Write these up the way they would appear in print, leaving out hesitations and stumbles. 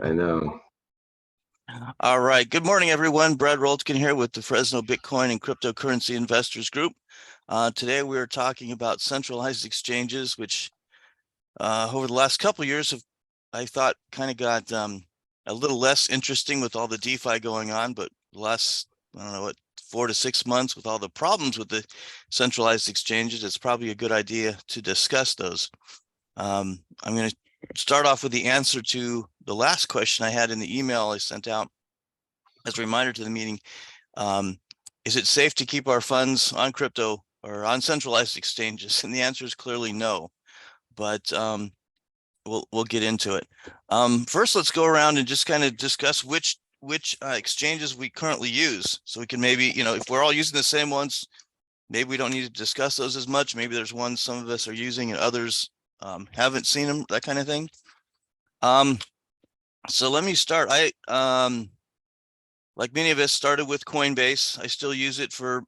I know. All right. Good morning, everyone. Brad Roltkin here with the Fresno Bitcoin and Cryptocurrency Investors Group. Today, we are talking about centralized exchanges, which over the last couple of years have, I thought, kind of got a little less interesting with all the DeFi going on. But the last, I don't know, what, 4 to 6 months with all the problems with the centralized exchanges, it's probably a good idea to discuss those. I'm going to start off with the answer to the last question I had in the email I sent out as a reminder to the meeting. Is it safe to keep our funds on crypto or on centralized exchanges? And the answer is clearly no, but we'll get into it. First, let's go around and just kind of discuss which exchanges we currently use, so we can maybe, if we're all using the same ones, maybe we don't need to discuss those as much. Maybe there's ones some of us are using and others haven't seen them, that kind of thing. So let me start. Like many of us, started with Coinbase. I still use it for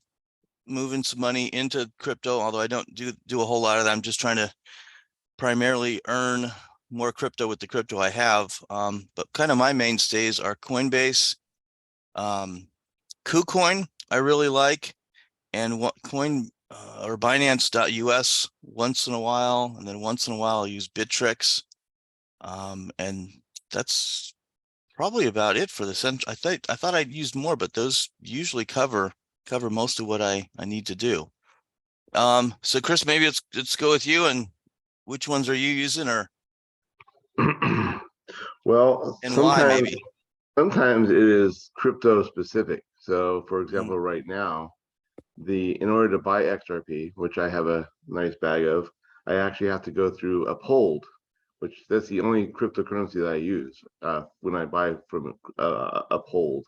moving some money into crypto, although I don't do a whole lot of that. I'm just trying to primarily earn more crypto with the crypto I have. But kind of my mainstays are Coinbase, KuCoin I really like, and what coin or Binance.us once in a while, and then once in a while I'll use Bittrex, and that's probably about it for the center. I thought I'd used more, but those usually cover most of what I need to do. So Chris, maybe let's go with you, and which ones are you using, or Well, and why maybe? sometimes it is crypto specific. So, for Mm. example, right now, in order to buy XRP, which I have a nice bag of, I actually have to go through Uphold, which that's the only cryptocurrency that I use when I buy from Uphold.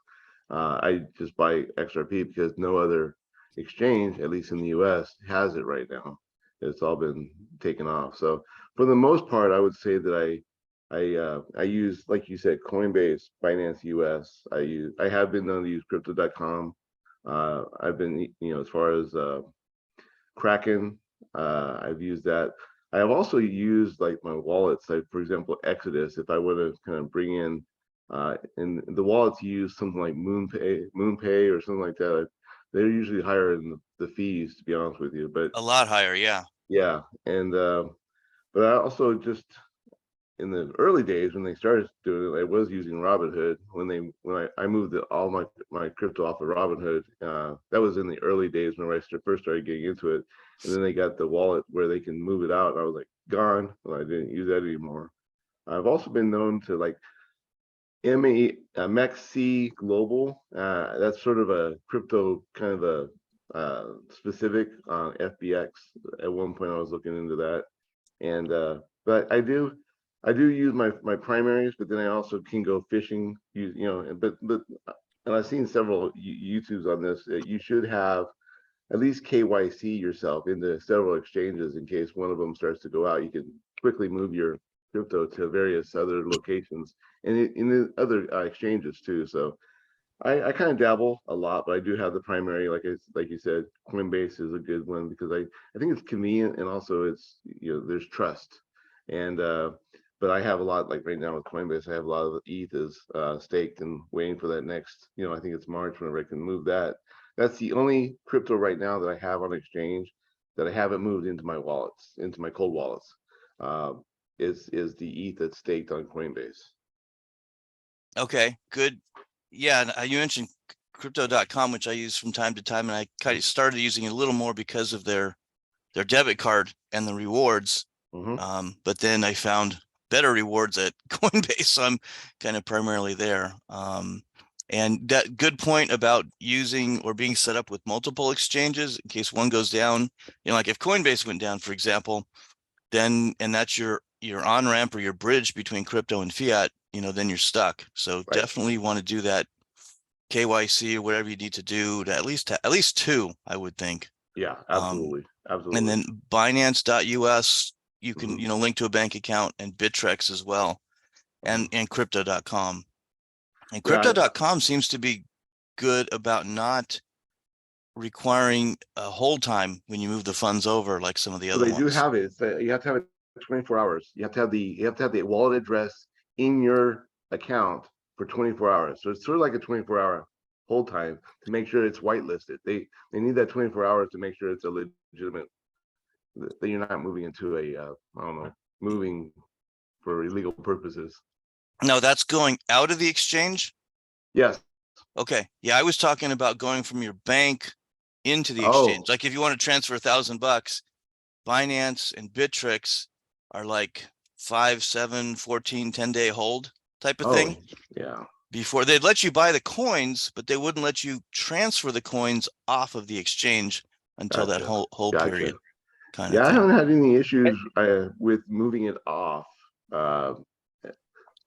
I just buy XRP because no other exchange, at least in the US, has it right now. It's all been taken off. So for the most part, I would say that I use, like you said, Coinbase, Binance US. I have been known to use Crypto.com. I've been, as far as Kraken, I've used that. I have also used like my wallets, like for example, Exodus. If I want to kind of bring in the wallets, use something like MoonPay or something like that. They're usually higher in the fees, to be honest with you. But A lot higher, yeah. yeah, and but I also just in the early days when they started doing it, I was using Robinhood when I moved all my crypto off of Robinhood. That was in the early days when I first started getting into it, and then they got the wallet where they can move it out, and I was like gone. Well, I didn't use that anymore. I've also been known to like MEXC Global. That's sort of a crypto kind of a specific FBX. At one point, I was looking into that, and but I do use my primaries, but then I also can go fishing. But and I've seen several YouTubes on this. You should have at least KYC yourself into several exchanges in case one of them starts to go out. You can quickly move your crypto to various other locations and in the other exchanges too. So I kind of dabble a lot, but I do have the primary, like you said, Coinbase is a good one because I think it's convenient and also it's there's trust. And but I have a lot, like right now with Coinbase, I have a lot of ETH is staked and waiting for that next, I think it's March whenever I can move that. That's the only crypto right now that I have on exchange that I haven't moved into my wallets, into my cold wallets. Uh, is the ETH that's staked on Coinbase. Okay, good. Yeah, and you mentioned crypto.com, which I use from time to time, and I kind of started using it a little more because of their debit card and the rewards. Mm-hmm. But then I found better rewards at Coinbase, so I'm kind of primarily there. And that good point about using or being set up with multiple exchanges in case one goes down. Like if Coinbase went down, for example, then and that's your on ramp or your bridge between crypto and fiat, then you're stuck. So Right. definitely want to do that KYC or whatever you need to do to at least two, I would think. Yeah, Um, absolutely. and Absolutely. then Binance.us, you can, Mm-hmm. link to a bank account, and Bittrex as well, Uh-huh. and crypto.com. And Yeah, crypto.com seems to be good about not requiring a hold time when you move the funds over like some of the so other they do ones. have it. You have to have it 24 hours. You have to have the wallet address in your account for 24 hours. So it's sort of like a 24-hour hold time to make sure it's whitelisted. They need that 24 hours to make sure it's a legitimate, that you're not moving into a I don't know, moving for illegal purposes. No, that's going out of the exchange. Yes. Okay. Yeah, I was talking about going from your bank into the exchange. Oh, Like if you want to transfer $1,000, Binance and Bittrex are like 5, 7, 14, 10-day hold type of oh, thing. yeah. Before they'd let you buy the coins, but they wouldn't let you transfer the coins off of the exchange until that Gotcha. whole hold Gotcha. period kind of Yeah, I thing. haven't had any issues with moving it off. Uh,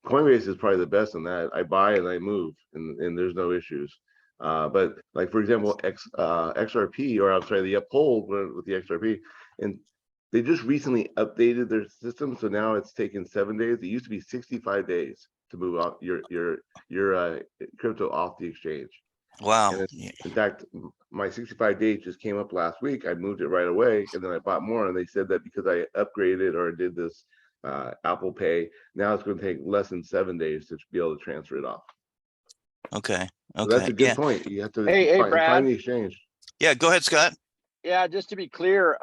Coinbase is probably the best in that. I buy and I move, and there's no issues. But like for example, XRP, or I'm sorry, the Uphold with the XRP, and they just recently updated their system, so now it's taken 7 days. It used to be 65 days to move off your crypto off the exchange. Wow. And Yeah. in fact, my 65 days just came up last week. I moved it right away, and then I bought more. And they said that because I upgraded or did this Apple Pay, now it's going to take less than 7 days to be able to transfer it off. Okay. So that's Okay. a good Yeah. point. You have to Hey, find Brad. the exchange. Yeah. Go ahead, Scott. Yeah, just to be clear,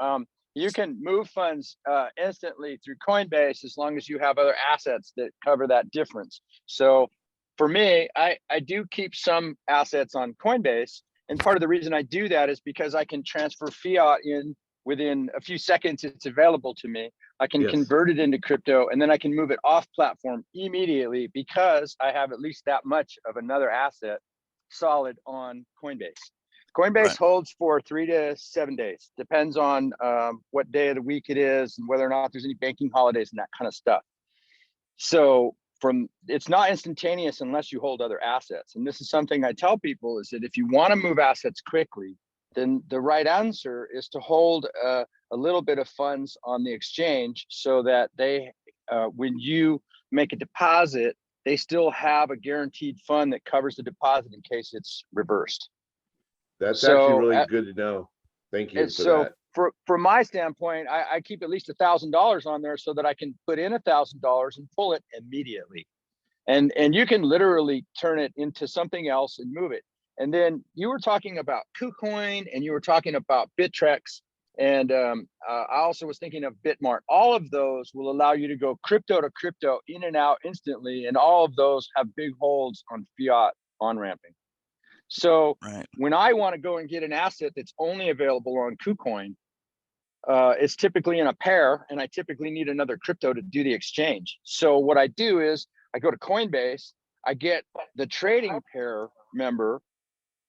you can move funds instantly through Coinbase as long as you have other assets that cover that difference. So for me, I do keep some assets on Coinbase. And part of the reason I do that is because I can transfer fiat in within a few seconds. It's available to me. I can Yes. convert it into crypto, and then I can move it off platform immediately because I have at least that much of another asset solid on Coinbase. Coinbase Right. holds for 3 to 7 days. Depends on what day of the week it is and whether or not there's any banking holidays and that kind of stuff. So it's not instantaneous unless you hold other assets. And this is something I tell people, is that if you want to move assets quickly, then the right answer is to hold a little bit of funds on the exchange so that they, when you make a deposit, they still have a guaranteed fund that covers the deposit in case it's reversed. That's actually So really good to know. Thank you and for so that. from my standpoint, I keep at least $1,000 on there so that I can put in $1,000 and pull it immediately. And you can literally turn it into something else and move it. And then you were talking about KuCoin and you were talking about Bittrex. And I also was thinking of Bitmart. All of those will allow you to go crypto to crypto in and out instantly. And all of those have big holds on fiat on ramping. So Right. when I want to go and get an asset that's only available on KuCoin, it's typically in a pair, and I typically need another crypto to do the exchange. So what I do is I go to Coinbase, I get the trading pair member,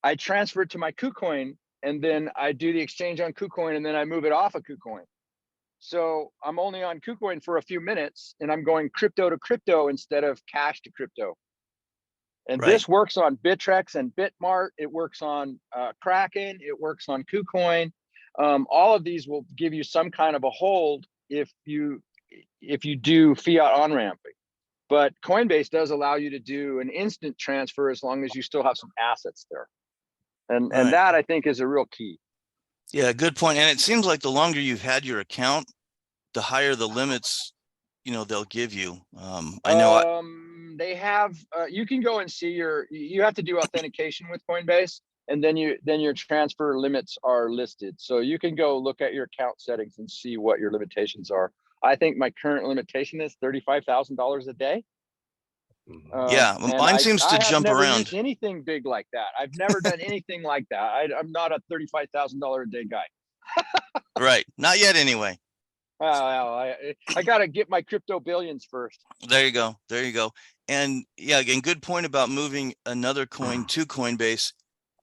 I transfer it to my KuCoin, and then I do the exchange on KuCoin, and then I move it off of KuCoin. So I'm only on KuCoin for a few minutes, and I'm going crypto to crypto instead of cash to crypto. And Right. this works on Bittrex and Bitmart. It works on Kraken. It works on KuCoin. All of these will give you some kind of a hold if you do fiat on ramping. But Coinbase does allow you to do an instant transfer as long as you still have some assets there. And Right. that I think is a real key. Yeah, good point. And it seems like the longer you've had your account, the higher the limits, they'll give you. I know. They have you can go and see you have to do authentication with Coinbase, and then your transfer limits are listed. So you can go look at your account settings and see what your limitations are. I think my current limitation is $35,000 a day. Yeah, And mine seems to I have jump never around. used anything big like that. I've never done anything like that. I'm not a $35,000 a day guy. Right. Not yet anyway. I got to get my crypto billions first. There you go. There you go. And yeah, again, good point about moving another coin to Coinbase.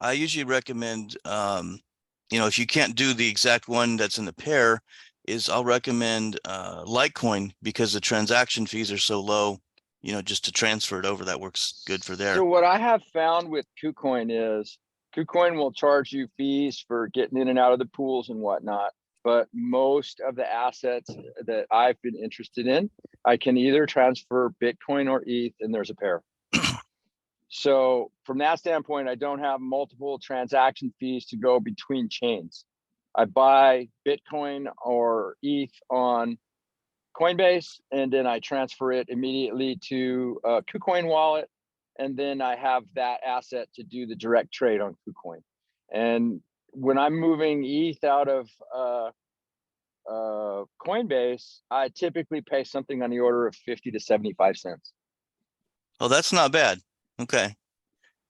I usually recommend, if you can't do the exact one that's in the pair, I'll recommend Litecoin, because the transaction fees are so low, just to transfer it over. That works good for there. So what I have found with KuCoin is KuCoin will charge you fees for getting in and out of the pools and whatnot. But most of the assets that I've been interested in, I can either transfer Bitcoin or ETH, and there's a pair. So from that standpoint, I don't have multiple transaction fees to go between chains. I buy Bitcoin or ETH on Coinbase, and then I transfer it immediately to a KuCoin wallet, and then I have that asset to do the direct trade on KuCoin. And when I'm moving ETH out of Coinbase, I typically pay something on the order of 50 to 75 cents. Oh, that's not bad. Okay.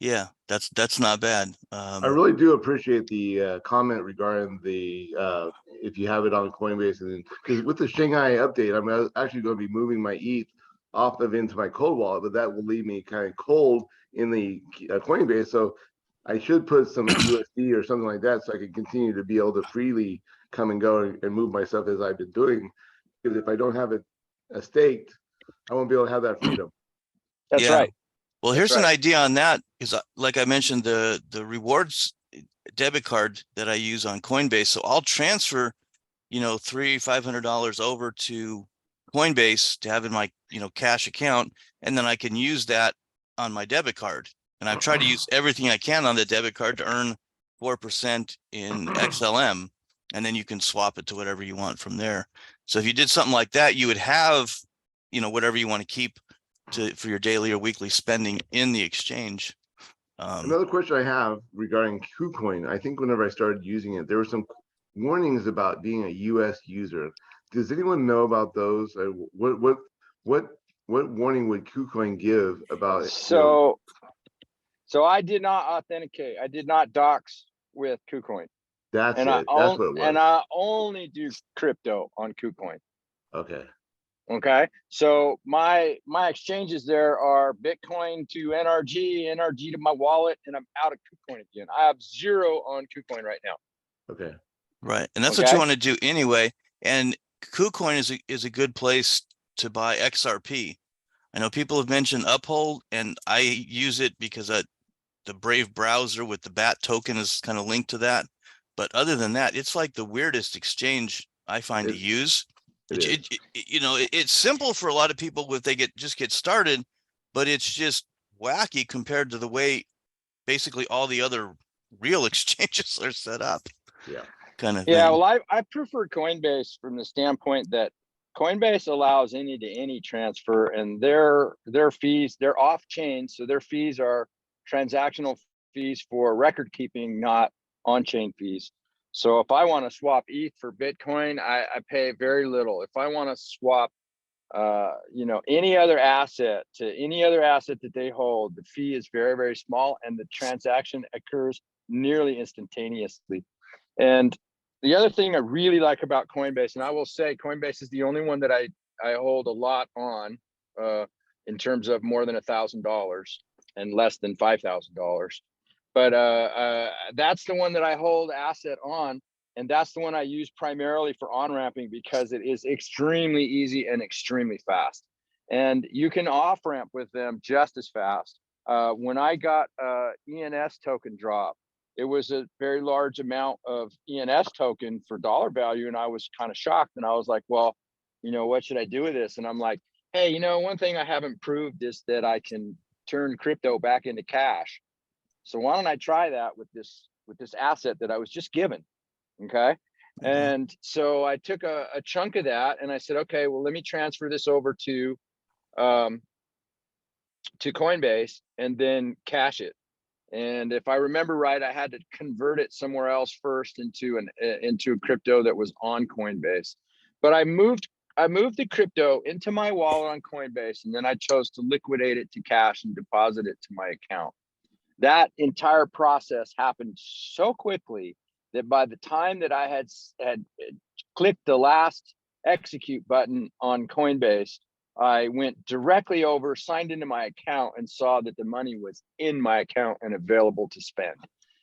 Yeah, that's not bad. I really do appreciate the comment regarding the if you have it on Coinbase, and because with the Shanghai update, I'm actually going to be moving my ETH off of into my cold wallet, but that will leave me kind of cold in the Coinbase. So I should put some USD or something like that, so I can continue to be able to freely come and go and move my stuff as I've been doing. Because if I don't have it staked, I won't be able to have that freedom. That's Yeah. right. Well, That's here's an right. idea on that, because like I mentioned, the rewards debit card that I use on Coinbase. So I'll transfer, $500 over to Coinbase to have in my, cash account, and then I can use that on my debit card. And I've tried to use everything I can on the debit card to earn 4% in XLM, and then you can swap it to whatever you want from there. So if you did something like that, you would have, whatever you want to keep for your daily or weekly spending in the exchange. Another question I have regarding KuCoin, I think whenever I started using it, there were some warnings about being a US user. Does anyone know about those? What warning would KuCoin give about So I did not authenticate. I did not dox with KuCoin. That's and it. That's what it was. And I only do crypto on KuCoin. Okay. Okay. So my exchanges there are Bitcoin to NRG, NRG to my wallet, and I'm out of KuCoin again. I have 0 on KuCoin right now. Okay. Right. And that's what you want to do anyway. And KuCoin is a good place to buy XRP. I know people have mentioned Uphold, and I use it because the Brave browser with the BAT token is kind of linked to that. But other than that, it's like the weirdest exchange I find to use. It's simple for a lot of people if they just get started, but it's just wacky compared to the way basically all the other real exchanges are set up. Yeah. Kind of Yeah. thing. Well, I prefer Coinbase from the standpoint that Coinbase allows any to any transfer, and their fees, they're off chain. So their fees are transactional fees for record keeping, not on chain fees. So if I want to swap ETH for Bitcoin, I pay very little. If I want to swap, any other asset to any other asset that they hold, the fee is very, very small, and the transaction occurs nearly instantaneously. And the other thing I really like about Coinbase, and I will say Coinbase is the only one that I hold a lot on, in terms of more than $1,000 and less than $5,000. But that's the one that I hold asset on, and that's the one I use primarily for on-ramping because it is extremely easy and extremely fast. And you can off-ramp with them just as fast. When I got ENS token drop, it was a very large amount of ENS token for dollar value, and I was kind of shocked. And I was like, well, what should I do with this? And I'm like, hey, one thing I haven't proved is that I can turn crypto back into cash. So why don't I try that with this asset that I was just given? Okay. Mm-hmm. And so I took a chunk of that, and I said, okay, well, let me transfer this over to Coinbase and then cash it. And if I remember right, I had to convert it somewhere else first into a crypto that was on Coinbase. But I moved the crypto into my wallet on Coinbase, and then I chose to liquidate it to cash and deposit it to my account. That entire process happened so quickly that by the time that I had clicked the last execute button on Coinbase, I went directly over, signed into my account, and saw that the money was in my account and available to spend.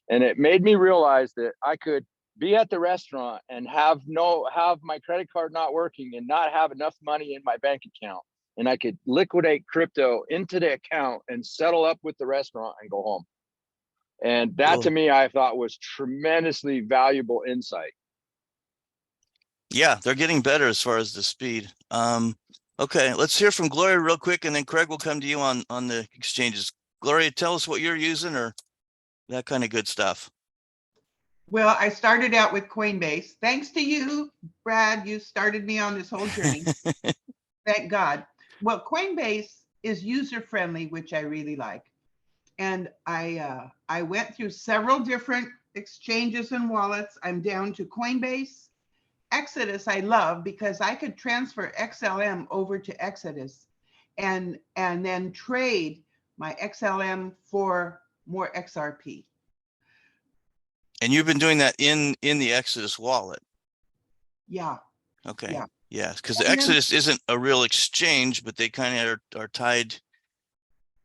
And it made me realize that I could be at the restaurant and have my credit card not working and not have enough money in my bank account. And I could liquidate crypto into the account and settle up with the restaurant and go home. And that to me, I thought was tremendously valuable insight. Yeah, they're getting better as far as the speed. Okay, let's hear from Gloria real quick, and then Craig will come to you on the exchanges. Gloria, tell us what you're using or that kind of good stuff. Well, I started out with Coinbase. Thanks to you, Brad, you started me on this whole journey. Thank God. Well, Coinbase is user friendly, which I really like. And I went through several different exchanges and wallets. I'm down to Coinbase. Exodus I love because I could transfer XLM over to Exodus and then trade my XLM for more XRP. And you've been doing that in the Exodus wallet. Yeah. Okay. Yeah. Yes, because the And then- Exodus isn't a real exchange, but they kind of are tied.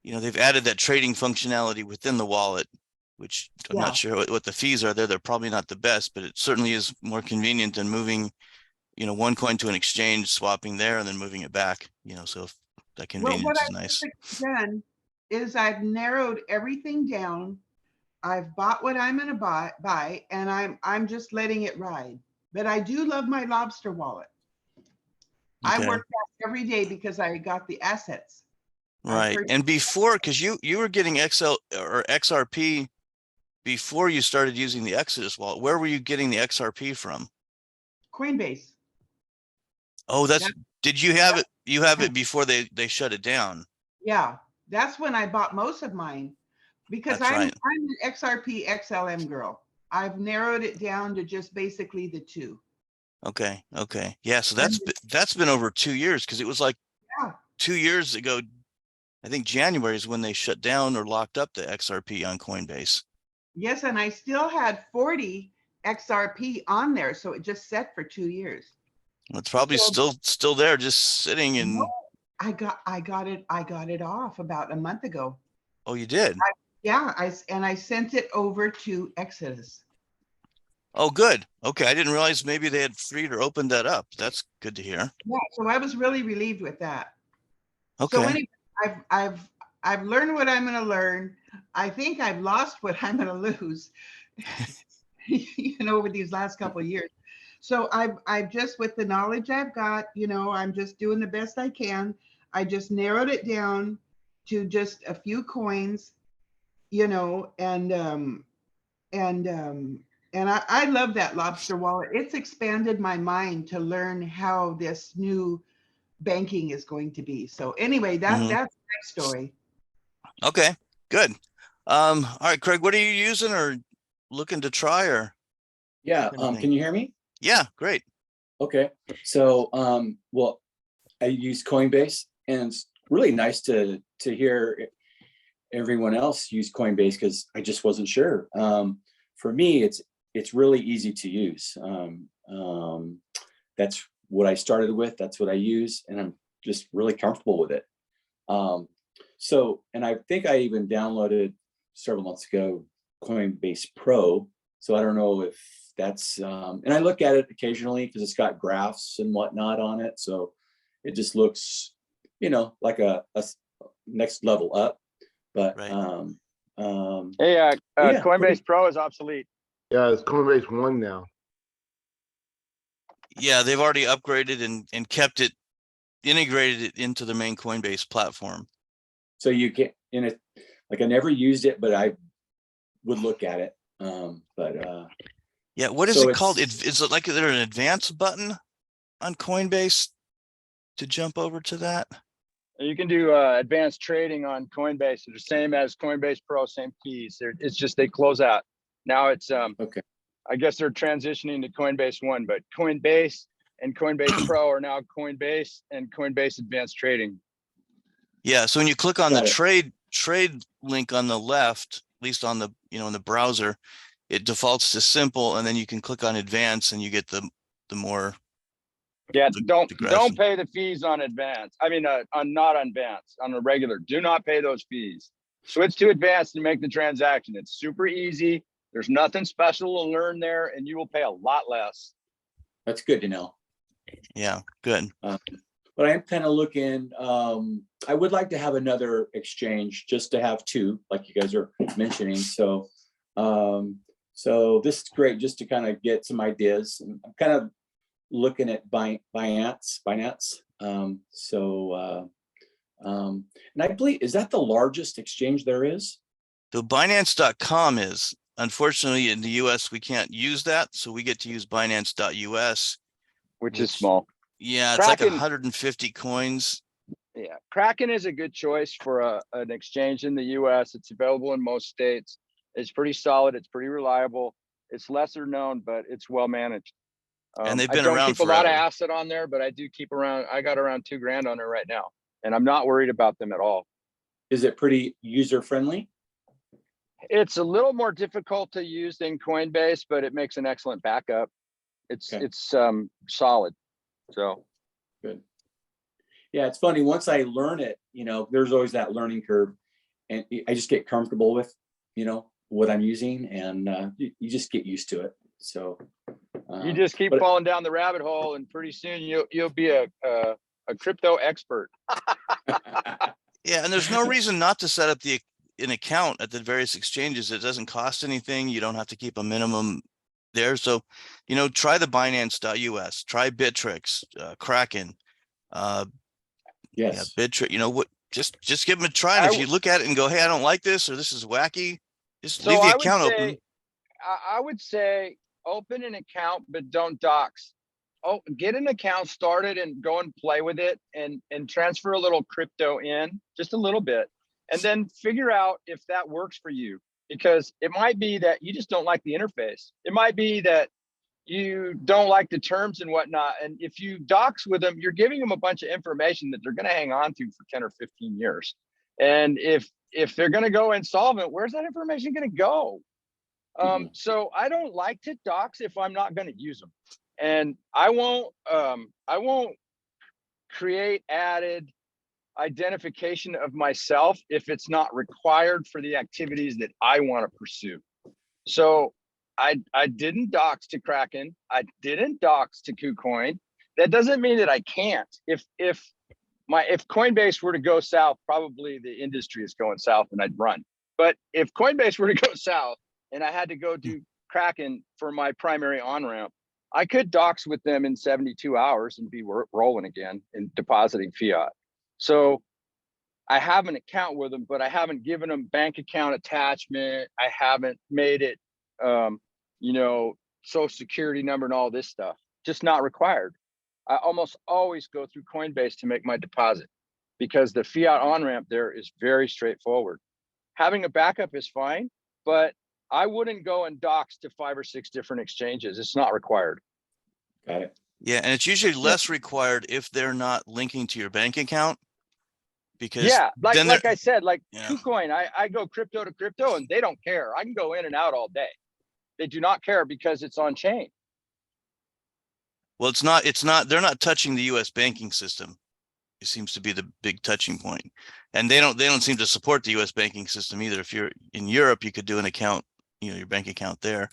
They've added that trading functionality within the wallet, which I'm Yeah. not sure what the fees are there. They're probably not the best, but it certainly is more convenient than moving, one coin to an exchange, swapping there, and then moving it back. So if that Well, what convenience is I've nice. done is I've narrowed everything down. I've bought what I'm going to buy, and I'm just letting it ride. But I do love my lobster wallet. I Okay. work out every day because I got the assets. Right. And before, because you were getting XL or XRP before you started using the Exodus wallet, where were you getting the XRP from? Coinbase. Oh, did you have it? You have Yeah. it before they shut it down. Yeah, that's when I bought most of mine because That's I'm right. an XRP XLM girl. I've narrowed it down to just basically the two. Okay. Okay. Yeah. So that's been over 2 years, because it was like Yeah. 2 years ago. I think January is when they shut down or locked up the XRP on Coinbase. Yes, and I still had 40 XRP on there, so it just set for 2 years. Well, it's probably So- still there, just sitting in. No, I got it off about a month ago. Oh, you did? Yeah, I sent it over to Exodus. Oh, good. Okay. I didn't realize maybe they had freed or opened that up. That's good to hear. Yeah, so I was really relieved with that. Okay. So anyway, I've learned what I'm going to learn. I think I've lost what I'm going to lose, over these last couple of years. So I've just, with the knowledge I've got, I'm just doing the best I can. I just narrowed it down to just a few coins, and I love that lobster wallet. It's expanded my mind to learn how this new banking is going to be. So anyway, that's my story. Okay, good. All right, Craig, what are you using or looking to try or? Yeah, anything? can you hear me? Yeah, great. Okay, so well, I use Coinbase, and it's really nice to hear everyone else use Coinbase, because I just wasn't sure. For me, it's really easy to use. That's what I started with. That's what I use, and I'm just really comfortable with it. And I think I even downloaded several months ago Coinbase Pro. So I don't know if that's, and I look at it occasionally because it's got graphs and whatnot on it. So it just looks, like a next level up. But Right. yeah, Coinbase Pro is obsolete. Yeah, it's Coinbase One now. Yeah, they've already upgraded and kept it, integrated it into the main Coinbase platform. so you can like I never used it, but I would look at it. Yeah, what is So it called? it's- Is it like, is there an advanced button on Coinbase to jump over to that? You can do advanced trading on Coinbase. They're the same as Coinbase Pro, same keys. It's just they close out. Now it's okay. I guess they're transitioning to Coinbase One, but Coinbase and Coinbase Pro are now Coinbase and Coinbase Advanced Trading. Yeah, so when you click on Got the it. trade link on the left, at least on the, in the browser, it defaults to simple, and then you can click on advanced and you get the more. Yeah, The don't pay the fees on advanced. I mean, on not on advanced, on a regular. Do not pay those fees. Switch to advanced and make the transaction. It's super easy. There's nothing special to learn there, and you will pay a lot less. That's good to know. Yeah, good. But I'm kind of looking, I would like to have another exchange, just to have two, like you guys are mentioning. So this is great, just to kind of get some ideas. And I'm kind of looking at Binance. And I believe, is that the largest exchange there is? The Binance.com is, unfortunately in the US, we can't use that. So we get to use Binance.us. which is Which- small. Yeah, it's like Kraken- 150 coins. Yeah, Kraken is a good choice for an exchange in the US. It's available in most states. It's pretty solid. It's pretty reliable. It's lesser known, but it's well managed. And they've I been don't around keep a lot of forever. asset on there, but I do keep around. I got around $2,000 on there right now, and I'm not worried about them at all. Is it pretty user friendly? It's a little more difficult to use than Coinbase, but it makes an excellent backup. It's Okay. solid. So Good. Yeah, it's funny. Once I learn it, there's always that learning curve, and I just get comfortable with, what I'm using, and you just get used to it. So you just keep but- falling down the rabbit hole, and pretty soon you'll be a crypto expert. Yeah, and there's no reason not to set up an account at the various exchanges. It doesn't cost anything. You don't have to keep a minimum there. So, try the Binance.us, try Bittrex, Kraken, yes. Bittrex. What? Just give them a try. And if you look at it and go, "Hey, I don't like this," or "This is wacky," just leave the account open. I would say open an account, but don't dox. Oh, get an account started and go and play with it, and transfer a little crypto in, just a little bit, and then figure out if that works for you. Because it might be that you just don't like the interface. It might be that you don't like the terms and whatnot. And if you dox with them, you're giving them a bunch of information that they're going to hang on to for 10 or 15 years. And if they're going to go insolvent, where's that information going to go? So I don't like to dox if I'm not going to use them. And I won't create added identification of myself if it's not required for the activities that I want to pursue. So I didn't dox to Kraken. I didn't dox to KuCoin. That doesn't mean that I can't. If Coinbase were to go south, probably the industry is going south and I'd run. But if Coinbase were to go south and I had to go do Kraken for my primary on-ramp, I could dox with them in 72 hours and be rolling again and depositing fiat. So I have an account with them, but I haven't given them bank account attachment. I haven't made it, social security number and all this stuff. Just not required. I almost always go through Coinbase to make my deposit because the fiat on-ramp there is very straightforward. Having a backup is fine, but I wouldn't go and dox to 5 or 6 different exchanges. It's not required. Got it. Yeah, and it's usually less required if they're not linking to your bank account. Because like I said, Yeah. KuCoin, I go crypto to crypto and they don't care. I can go in and out all day. They do not care because it's on chain. Well, they're not touching the US banking system. It seems to be the big touching point. And they don't seem to support the US banking system either. If you're in Europe, you could do an account, your bank account there.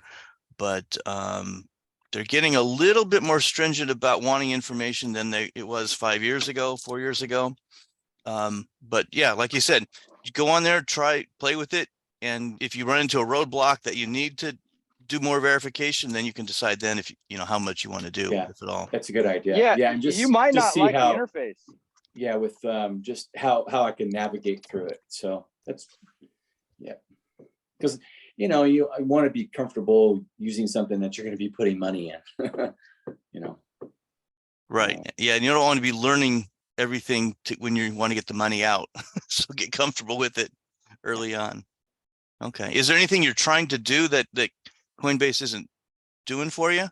But they're getting a little bit more stringent about wanting information than it was 4 years ago. But yeah, like you said, you go on there, play with it. And if you run into a roadblock that you need to do more verification, then you can decide then if how much you want to do, Yeah. if at all. That's a good idea. Yeah, and just you might just not see like how, the interface. Yeah, with just how I can navigate through it. So that's because I want to be comfortable using something that you're going to be putting money in. Right. Yeah, and you don't want to be learning everything when you want to get the money out. So get comfortable with it early on. Okay. Is there anything you're trying to do that Coinbase isn't doing for you?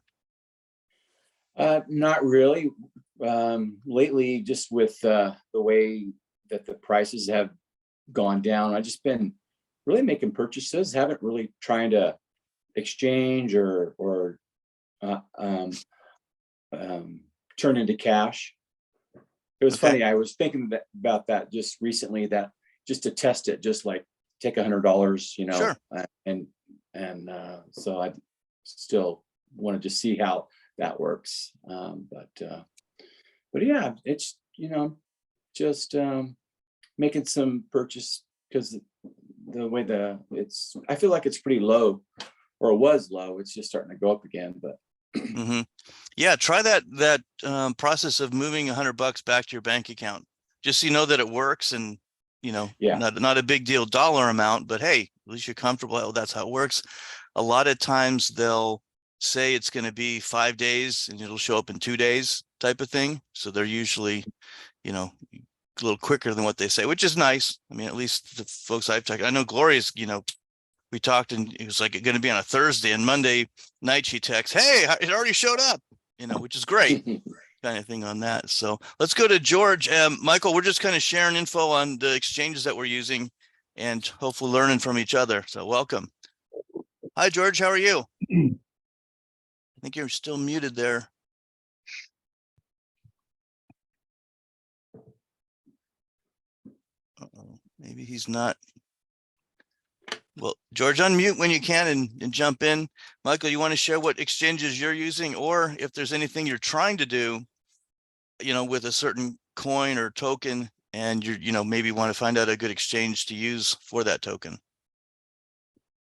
Not really. Lately, just with the way that the prices have gone down, I've just been really making purchases. Haven't really trying to exchange or turn into cash. It was funny. I was thinking about that just recently, that just to test it, just like take $100, Sure. and so I still wanted to see how that works. But yeah, it's, just making some purchase because the way I feel like it's pretty low, or it was low. It's just starting to go up again, but. Mm-hmm. Yeah, try that process of moving $100 back to your bank account, just so you know that it works, and not a big deal dollar amount, but hey, at least you're comfortable. Oh, that's how it works. a lot of times they'll say it's going to be 5 days and it'll show up in 2 days type of thing. So they're usually, you know, a little quicker than what they say, which is nice. I mean, at least the folks I've talked, I know Gloria's, you know, we talked and it was like going to be on a Thursday, and Monday night she texts, "Hey, it already showed up," you know, which is great kind of thing on that. So let's go to George. Michael, we're just kind of sharing info on the exchanges that we're using and hopefully learning from each other. So welcome. Hi, George. How are you? I think you're still muted there. Uh-oh, maybe he's not. Well, George, unmute when you can and jump in. Michael, you want to share what exchanges you're using, or if there's anything you're trying to do, you know, with a certain coin or token, and you know, maybe want to find out a good exchange to use for that token.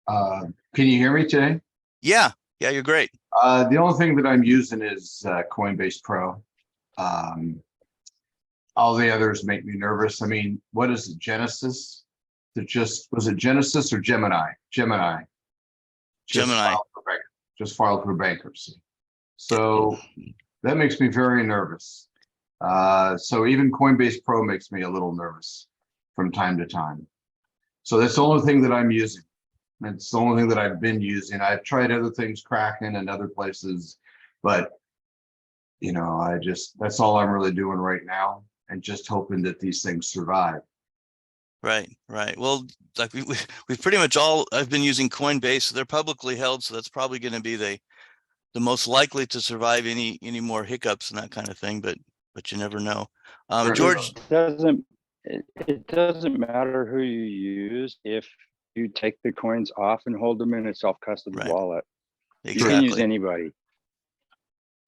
Can you hear me today? Yeah, you're great. The only thing that I'm using is Coinbase Pro. All the others make me nervous. I mean, what is it, Genesis? Was it Genesis or Gemini? Gemini. Gemini. Just filed for bankruptcy. So that makes me very nervous. So even Coinbase Pro makes me a little nervous from time to time. So that's the only thing that I'm using. It's the only thing that I've been using. I've tried other things, Kraken and other places, but you know, that's all I'm really doing right now, and just hoping that these things survive. Right. Well, like we've pretty much all, I've been using Coinbase. They're publicly held, so that's probably going to be the most likely to survive any more hiccups and that kind of thing. But you never know. George, It doesn't matter who you use if you take the coins off and hold them in a self-custody Right. wallet. exactly. You can use anybody.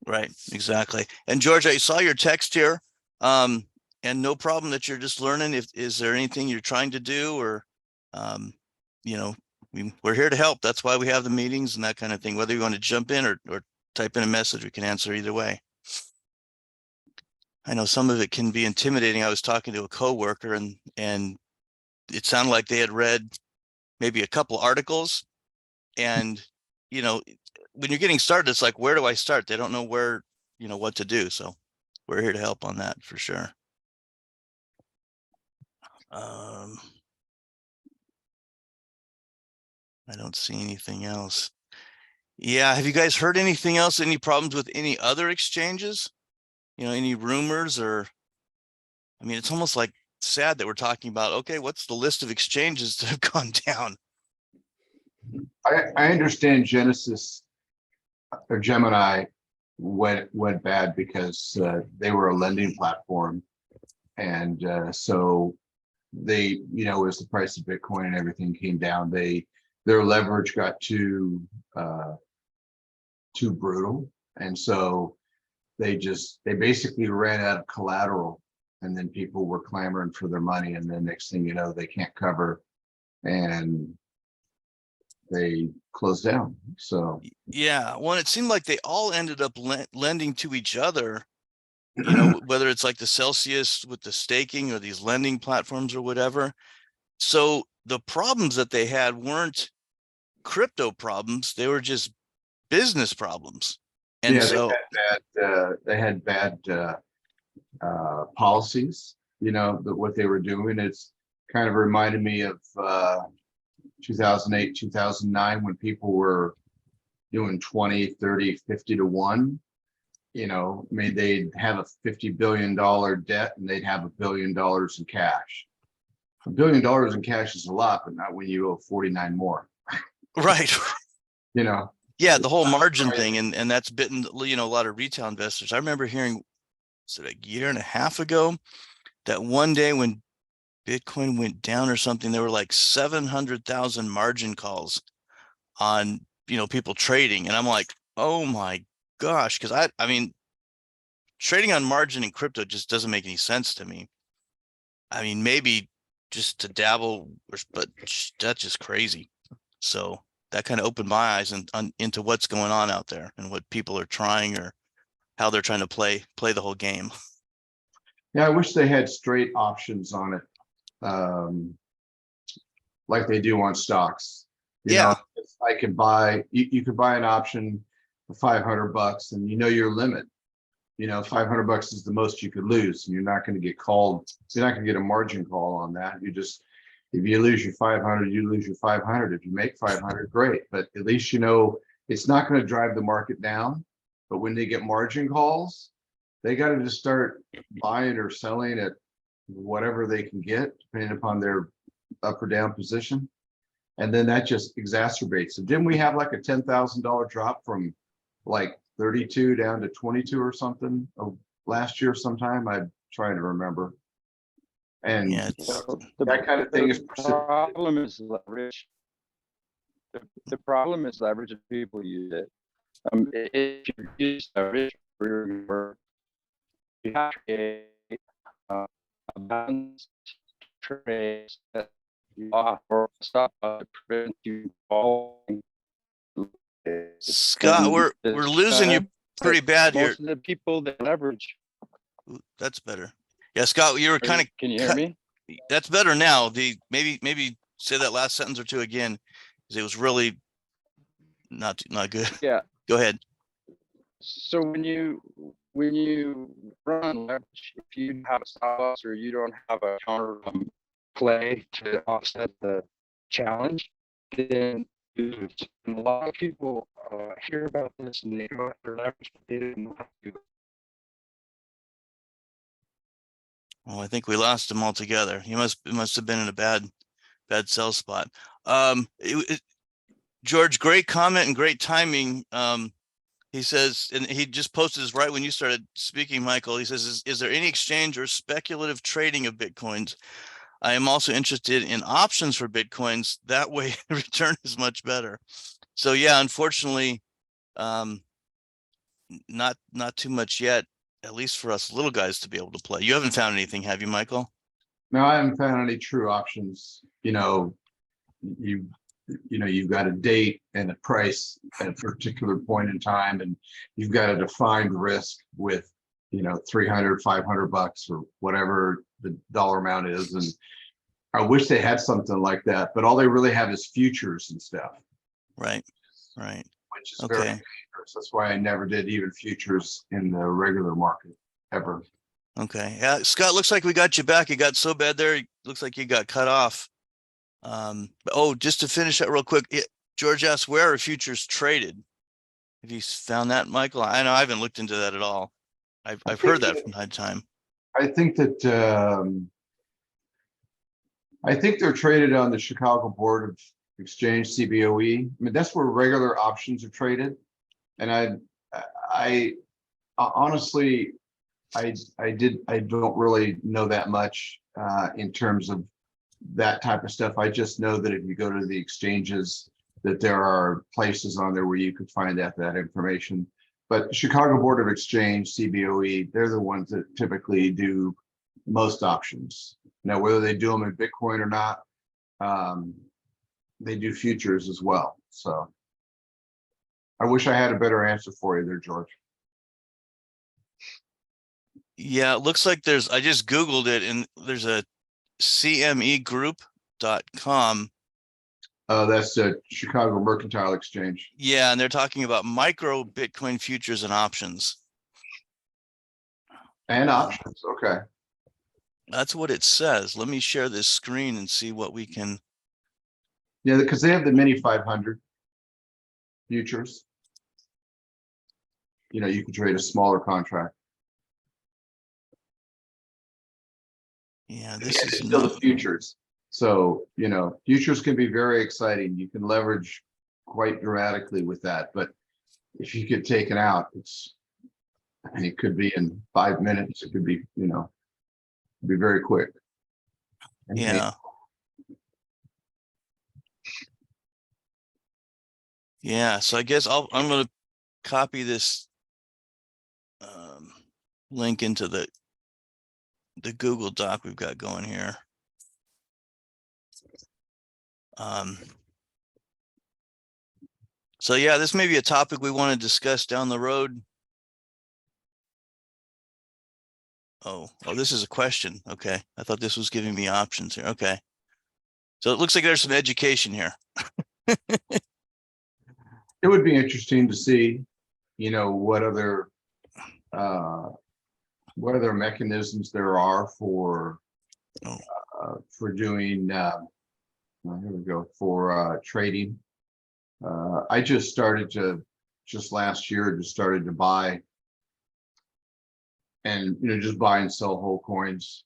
Right, exactly. And George, I saw your text here. And no problem that you're just learning. Is there anything you're trying to do, or you know, we're here to help. That's why we have the meetings and that kind of thing. Whether you want to jump in or type in a message, we can answer either way. I know some of it can be intimidating. I was talking to a coworker and it sounded like they had read maybe a couple articles, and you know, when you're getting started, it's like, where do I start? They don't know where, you know, what to do. So we're here to help on that for sure. I don't see anything else. Yeah, have you guys heard anything else? Any problems with any other exchanges? You know, any rumors? Or, I mean, it's almost like sad that we're talking about, okay, what's the list of exchanges that have gone down? I understand Genesis or Gemini went bad because they were a lending platform, and so they, you know, as the price of Bitcoin and everything came down, their leverage got too brutal, and so they basically ran out of collateral, and then people were clamoring for their money, and then next thing you know, they can't cover, and they closed down. So yeah, well, it seemed like they all ended up lending to each other, you know, whether it's like the Celsius with the staking or these lending platforms or whatever. So the problems that they had weren't crypto problems, they were just business problems. And yeah, so they had bad policies, you know, what they were doing. It's kind of reminded me of 2008, 2009, when people were doing 20, 30, 50 to 1. You know, I mean, they'd have a $50 billion debt and they'd have $1 billion in cash. $1 billion in cash is a lot, but not when you owe 49 more. right. You know. Yeah, the whole margin thing, and that's bitten, you know, a lot of retail investors. I remember hearing, was it a year and a half ago, that one day when Bitcoin went down or something, there were like 700,000 margin calls on, you know, people trading. And I'm like, oh my gosh, because I mean, trading on margin in crypto just doesn't make any sense to me. I mean, maybe just to dabble, but that's just crazy. So that kind of opened my eyes into what's going on out there and what people are trying, or how they're trying to play the whole game. Yeah, I wish they had straight options on it, like they do on stocks. You know, Yeah, if I could buy, you could buy an option for $500 and you know your limit. You know, $500 is the most you could lose, and you're not going to get called. You're not going to get a margin call on that. You just, if you lose your 500, you lose your 500. If you make 500, great. But at least you know it's not going to drive the market down. But when they get margin calls, they got to just start buying or selling at whatever they can get, depending upon their up or down position. And then that just exacerbates it. Didn't we have like a $10,000 drop from like 32 down to 22 or something last year sometime? I'm trying to remember. And yeah. that kind of thing is The problem is leverage. The problem is leverage if people use it. If you use leverage for your, you have to create a balanced trade that you offer stop to prevent you falling. Scott, we're losing you pretty bad here. Most of the people that leverage. Ooh, that's better. Yeah, Scott, you were kind of, Can you hear me? that's better now. Maybe say that last sentence or two again, because it was really not good. Yeah. Go ahead. So when you run leverage, if you have a stop loss or you don't have a counter play to offset the challenge, then you lose. And a lot of people hear about this and they go after leverage, but they didn't know how to do it. Well, I think we lost him altogether. It must have been in a bad sell spot. George, great comment and great timing. He says, and he just posted this right when you started speaking, Michael. He says, is there any exchange or speculative trading of Bitcoins? I am also interested in options for Bitcoins. That way the return is much better. So yeah, unfortunately, not too much yet, at least for us little guys to be able to play. You haven't found anything, have you, Michael? No, I haven't found any true options. You know, you've got a date and a price at a particular point in time, and you've got a defined risk with, you know, 300, $500 or whatever the dollar amount is. And I wish they had something like that, but all they really have is futures and stuff. Right. Which is very dangerous. That's why I never did even futures in the regular market ever. Okay. Yeah, Scott, looks like we got you back. It got so bad there. It looks like you got cut off. Just to finish that real quick, George asked, where are futures traded? Have you found that, Michael? I know I haven't looked into that at all. I've heard that from time to time. I think that I think they're traded on the Chicago Board of Exchange, CBOE. I mean, that's where regular options are traded. And I honestly, I don't really know that much in terms of that type of stuff. I just know that if you go to the exchanges, that there are places on there where you could find that information. But Chicago Board of Exchange, CBOE, they're the ones that typically do most options. Now, whether they do them in Bitcoin or not, they do futures as well. So I wish I had a better answer for you there, George. Yeah, it looks like I just Googled it and there's a cmegroup.com. That's the Chicago Mercantile Exchange. Yeah, and they're talking about micro Bitcoin futures and options. And options, okay. That's what it says. Let me share this screen and see what we can. Yeah, because they have the mini 500 futures. You know, you can trade a smaller contract. Yeah, this is still the futures. So, you know, futures can be very exciting. You can leverage quite dramatically with that. But if you get taken out, it could be in 5 minutes. It could be, you know, be very quick. Yeah. Yeah, so I guess I'm going to copy this link into the Google Doc we've got going here. So yeah, this may be a topic we want to discuss down the road. Oh, this is a question. Okay. I thought this was giving me options here. Okay. So it looks like there's some education here. It would be interesting to see, you know, uh, what other mechanisms there are for doing, well, here we go, for trading. I just last year, just started to buy and, you know, just buy and sell whole coins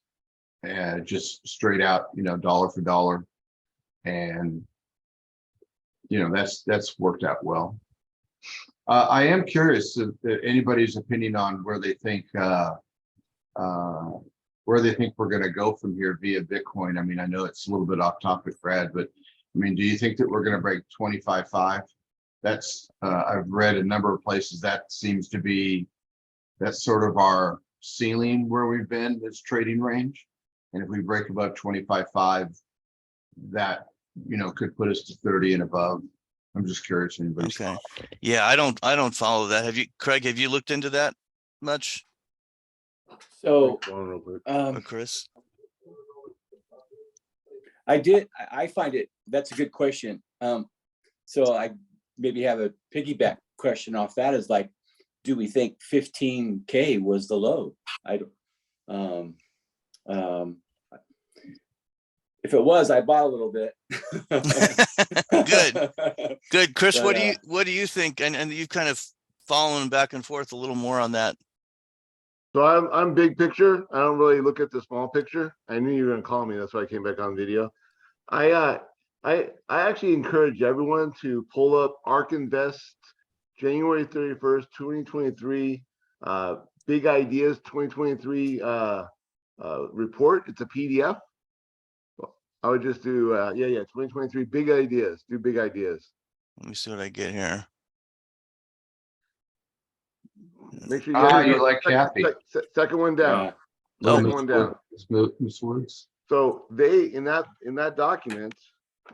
and just straight out, you know, dollar for dollar. And, you know, that's worked out well. I am curious if anybody's opinion on where they think we're going to go from here via Bitcoin. I mean, I know it's a little bit off topic, Brad, but I mean, do you think that we're going to break 25.5? That's I've read a number of places that seems to be that's sort of our ceiling where we've been, this trading range. And if we break above 25.5, that, you know, could put us to 30 and above. I'm just curious. Anybody's Okay. thought. Yeah, I don't follow that. Have you, Craig, have you looked into that much, So, Go on real quick. or Chris? I did. I find it. That's a good question. So I maybe have a piggyback question off that. Is like, do we think 15K was the low? I don't. If it was, I bought a little bit. Good. Good. Chris, But, what do you think? And you've kind of fallen back and forth a little more on that. So I'm big picture. I don't really look at the small picture. I knew you were gonna call me. That's why I came back on video. I actually encourage everyone to pull up ARK Invest January 31st, 2023, Big Ideas 2023 report. It's a PDF. I would just do 2023 Big Ideas. Do Big Ideas. Let me see what I get here. Make sure You go like Kathy. second one down. yeah. Oh. Second one down. Miss Woods. So they in that document,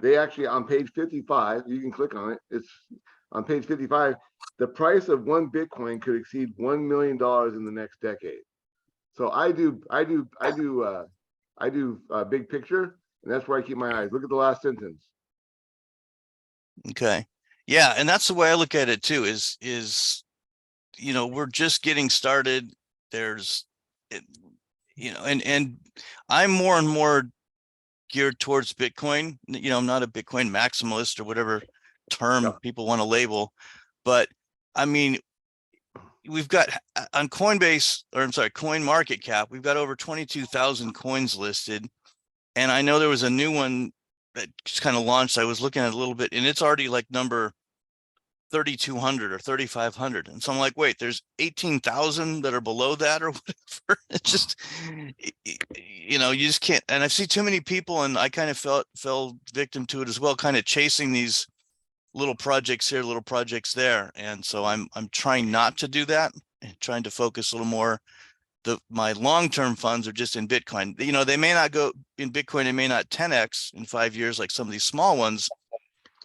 they actually on page 55, you can click on it. It's on page 55. The price of one Bitcoin could exceed $1 million in the next decade. So I do big picture, and that's where I keep my eyes. Look at the last sentence. Okay. Yeah, and that's the way I look at it too, is you know, we're just getting started. There's you know, and I'm more and more geared towards Bitcoin. You know, I'm not a Bitcoin maximalist or whatever term Yep. people want to label, but I mean, we've got on Coinbase, or I'm sorry, Coin Market Cap, we've got over 22,000 coins listed. And I know there was a new one that just kind of launched. I was looking at it a little bit, and it's already like number 3,200 or 3,500. And so I'm like, wait, there's 18,000 that are below that or whatever. It's just, you know, you just can't. And I've seen too many people, and I kind of fell victim to it as well, kind of chasing these little projects here, little projects there. And so I'm trying not to do that, and trying to focus a little more. My long-term funds are just in Bitcoin. You know, they may not go in Bitcoin, they may not 10x in 5 years like some of these small ones,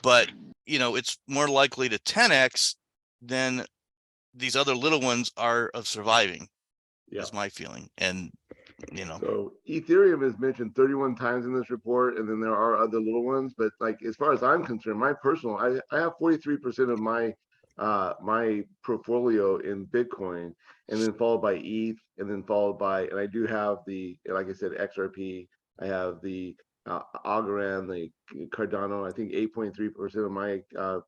but you know, it's more likely to 10x than these other little ones are of surviving. Yeah. Is my feeling. And you know, So Ethereum is mentioned 31 times in this report, and then there are other little ones. But like as far as I'm concerned, my personal, I have 43% of my my portfolio in Bitcoin, and then followed by ETH, and then followed by, and I do have the, like I said, XRP. I have the Algorand, the Cardano. I think 8.3% of my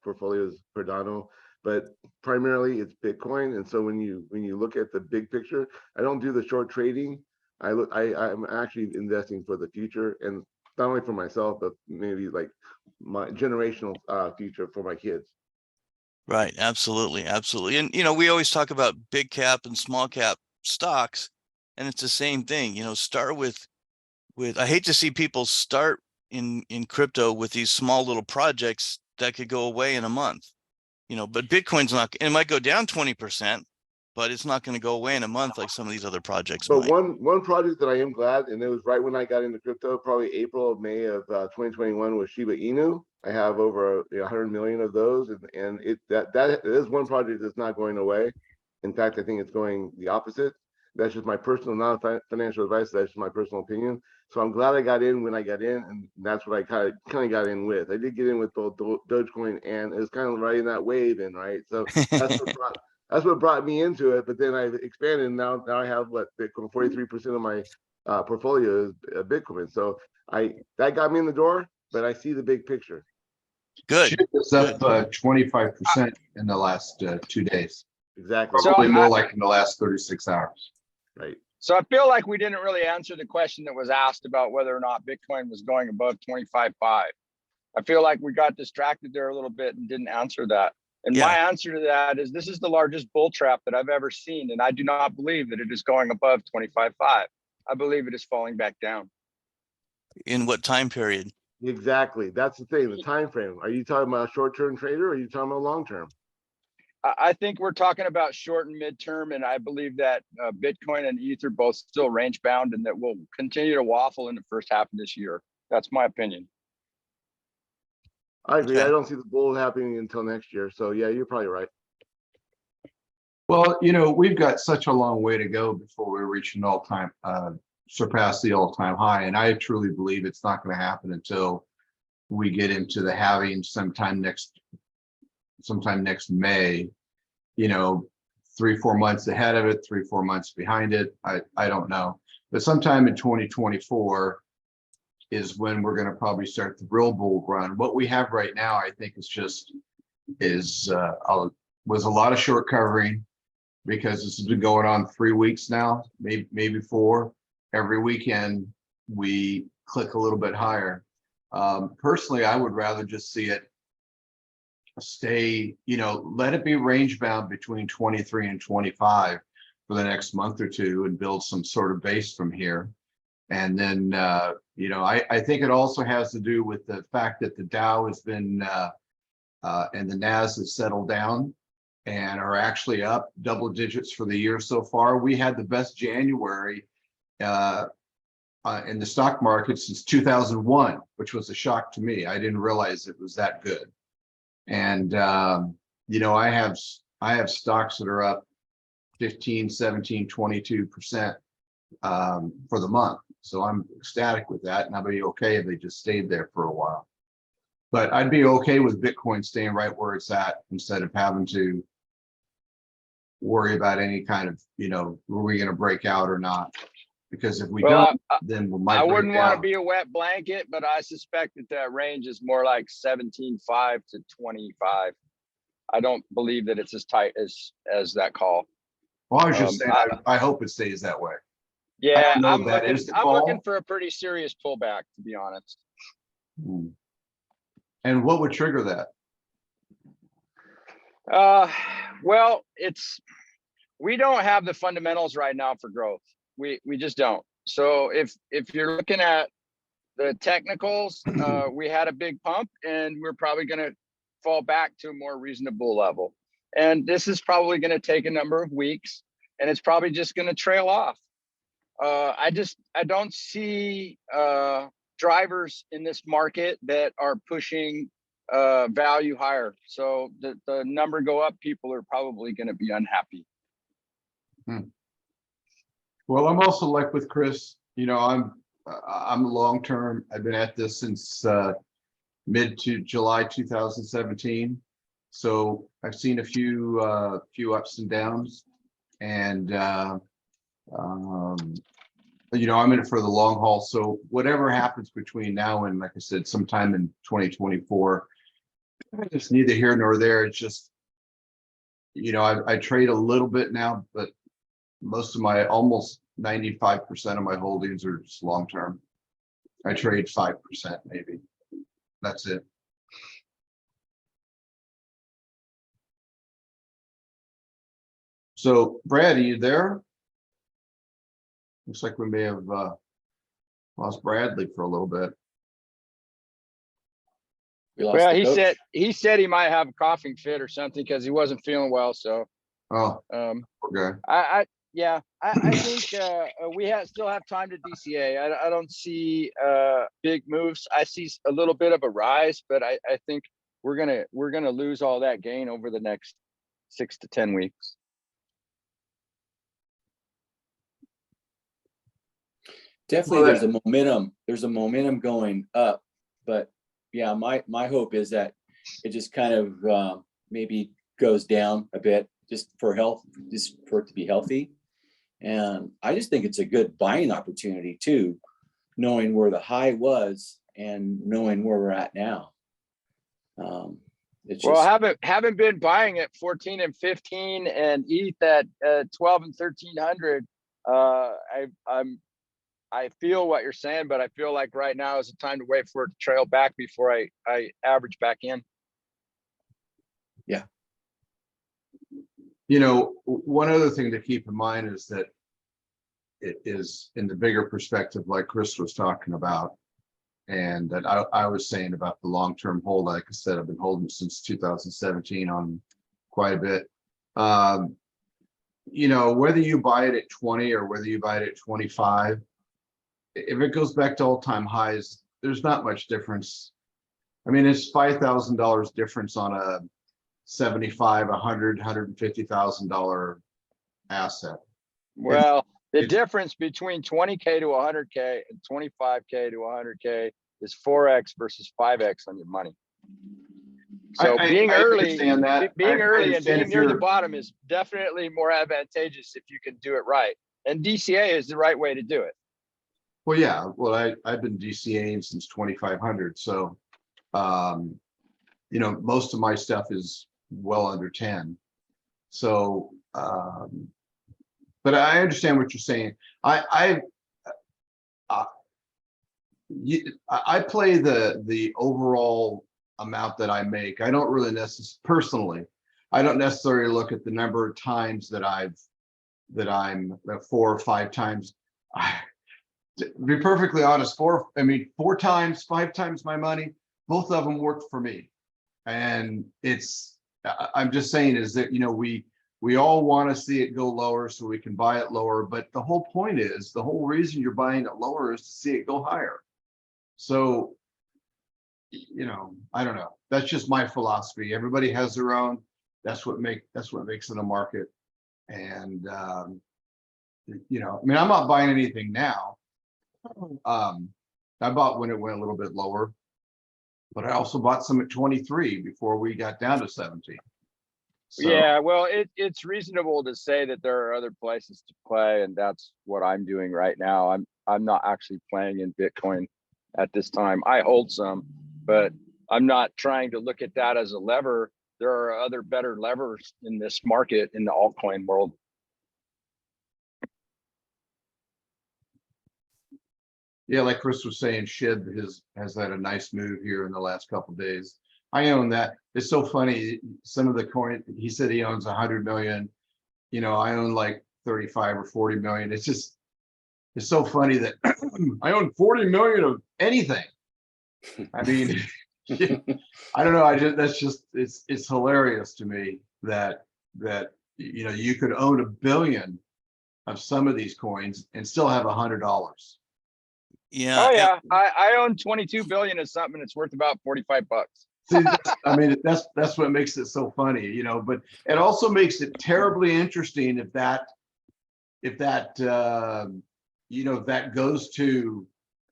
portfolio is Cardano, but primarily it's Bitcoin. And so when you look at the big picture, I don't do the short trading. I'm actually investing for the future, and not only for myself, but maybe like my generational future for my kids. right. Absolutely. Absolutely. And, you know, we always talk about big cap and small cap stocks, and it's the same thing, you know, start with, I hate to see people start in crypto with these small little projects that could go away in a month, you know, but Bitcoin's not, it might go down 20%, but it's not going to go away in a month like some of these other projects But might. one project that I am glad, and it was right when I got into crypto, probably April of May of 2021, was Shiba Inu. I have over 100 million of those, and that is one project that's not going away. In fact, I think it's going the opposite. that's just my personal, not financial advice. That's just my personal opinion. So I'm glad I got in when I got in, and that's what I kind of got in with. I did get in with both Dogecoin, and it was kind of riding that wave in, right? So that's what brought me into it. But then I expanded. And now I have what Bitcoin. 43% of my portfolio is Bitcoin. So that got me in the door. But I see the big picture. Good. Chip is up 25% in the last 2 days. Exactly. So Probably more like in the last 36 hours. Right. So I feel like we didn't really answer the question that was asked about whether or not Bitcoin was going above 25.5. I feel like we got distracted there a little bit and didn't answer that. And Yeah. my answer to that is this is the largest bull trap that I've ever seen. And I do not believe that it is going above 25.5. I believe it is falling back down. In what time period? Exactly. That's the thing. The time frame. Are you talking about a short-term trader, or are you talking about long-term? I think we're talking about short and midterm, and I believe that Bitcoin and Ether both still range bound, and that will continue to waffle in the first half of this year. That's my opinion. I agree. Okay. I don't see the bull happening until next year. So yeah, you're probably right. Well, we've got such a long way to go before we reach an all-time, surpass the all-time high. And I truly believe it's not going to happen until we get into the halving sometime next May, 3-4 months ahead of it, 3-4 months behind it. I don't know, but sometime in 2024 is when we're going to probably start the real bull run. What we have right now, I think, was a lot of short covering, because this has been going on 3 weeks now, maybe 4. Every weekend we click a little bit higher. Personally, I would rather just see it stay, let it be range bound between 23 and 25 for the next month or two, and build some sort of base from here. And then, I think it also has to do with the fact that the Dow has been, and the Nas has settled down and are actually up double digits for the year so far. We had the best January in the stock market since 2001, which was a shock to me. I didn't realize it was that good. And I have stocks that are up 15, 17, 22% for the month. So I'm ecstatic with that, and I'd be okay if they just stayed there for a while. But I'd be okay with Bitcoin staying right where it's at, instead of having to worry about any kind of, were we going to break out or not? Because if we don't, then we might. I wouldn't want to be a wet blanket, but I suspect that range is more like 17.5 to 25. I don't believe that it's as tight as that call. Well, I was just saying, I hope it stays that way. Yeah, I'm looking for a pretty serious pullback, to be honest. And what would trigger that? Well, we don't have the fundamentals right now for growth. We just don't. So if you're looking at the technicals, we had a big pump, and we're probably going to fall back to a more reasonable level. And this is probably going to take a number of weeks, and it's probably just going to trail off. I don't see drivers in this market that are pushing value higher. So the number go up, people are probably going to be unhappy. Well, I'm also like with Chris, I'm long-term. I've been at this since mid to July 2017. So I've seen a few ups and downs, and I'm in it for the long haul. So whatever happens between now and, like I said, sometime in 2024, it's neither here nor there. It's just, I trade a little bit now, but most of almost 95% of my holdings are just long-term. I trade 5% maybe. That's it. So Brad, are you there? Looks like we may have lost Bradley for a little bit. Well, he said he might have a coughing fit or something because he wasn't feeling well. So, okay. I think we still have time to DCA. I don't see big moves. I see a little bit of a rise, but I think we're gonna lose all that gain over the next 6 to 10 weeks. definitely Well, there's a momentum going up, but yeah, my hope is that it just kind of maybe goes down a bit just for it to be healthy. And I just think it's a good buying opportunity too, knowing where the high was and knowing where we're at now. It's Well, just, haven't been buying at 14 and 15 and ETH at 12 and 1300. I feel what you're saying, but I feel like right now is the time to wait for it to trail back before I average back in. yeah. You know, one other thing to keep in mind is that it is in the bigger perspective, like Chris was talking about, and that I was saying about the long-term hold. Like I said, I've been holding since 2017 on quite a bit. You know, whether you buy it at 20 or whether you buy it at 25, if it goes back to all-time highs, there's not much difference. I mean, it's $5,000 difference on a 75, 100, $150,000 asset. Well, the it's- difference between 20K to 100K and 25K to 100K is 4x versus 5x on your money. So being early understand that. I and understand being if near the you're- bottom is definitely more advantageous if you can do it right. And DCA is the right way to do it. Well, yeah, well, I've been DCAing since 2500. So, you know, most of my stuff is well under 10. So, but I understand what you're saying. I play the overall amount that I make. I don't really necessarily, personally, I don't necessarily look at the number of times that I'm 4 or 5 times. To be perfectly honest, 4 times, 5 times my money, both of them worked for me. And I'm just saying is that, you know, we all want to see it go lower so we can buy it lower. But the whole point is, the whole reason you're buying it lower is to see it go higher. So, you know, I don't know. That's just my philosophy. Everybody has their own. That's what makes it a market. And, you know, I mean, I'm not buying anything now. I bought when it went a little bit lower, but I also bought some at 23 before we got down to 17. So, Yeah, well, it's reasonable to say that there are other places to play, and that's what I'm doing right now. I'm not actually playing in Bitcoin at this time. I hold some, but I'm not trying to look at that as a lever. There are other better levers in this market in the altcoin world. yeah, like Chris was saying, SHIB has had a nice move here in the last couple of days. I own that. It's so funny. Some of the coin, he said he owns 100 million. You know, I own like 35 or 40 million. It's so funny that I own 40 million of anything. I mean, I don't know. It's hilarious to me that you know, you could own 1 billion of some of these coins and still have $100. Yeah. Oh yeah, I own 22 billion of something. It's worth about 45 bucks. See, I mean, that's what makes it so funny, you know. But it also makes it terribly interesting if that you know, if that goes to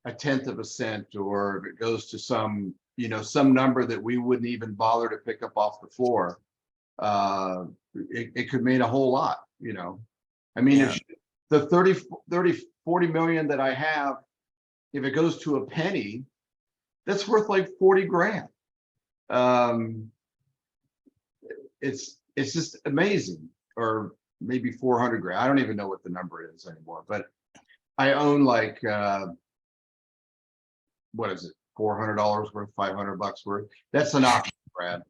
1/10 of a cent, or if it goes to some, you know, some number that we wouldn't even bother to pick up off the floor. It could mean a whole lot, you know. I mean, Yeah. if the 40 million that I have, if it goes to a penny, that's worth like 40 grand. It's just amazing. Or maybe 400 grand. I don't even know what the number is anymore, but I own like, what is it? $400 worth, $500 worth. That's an option, Brad.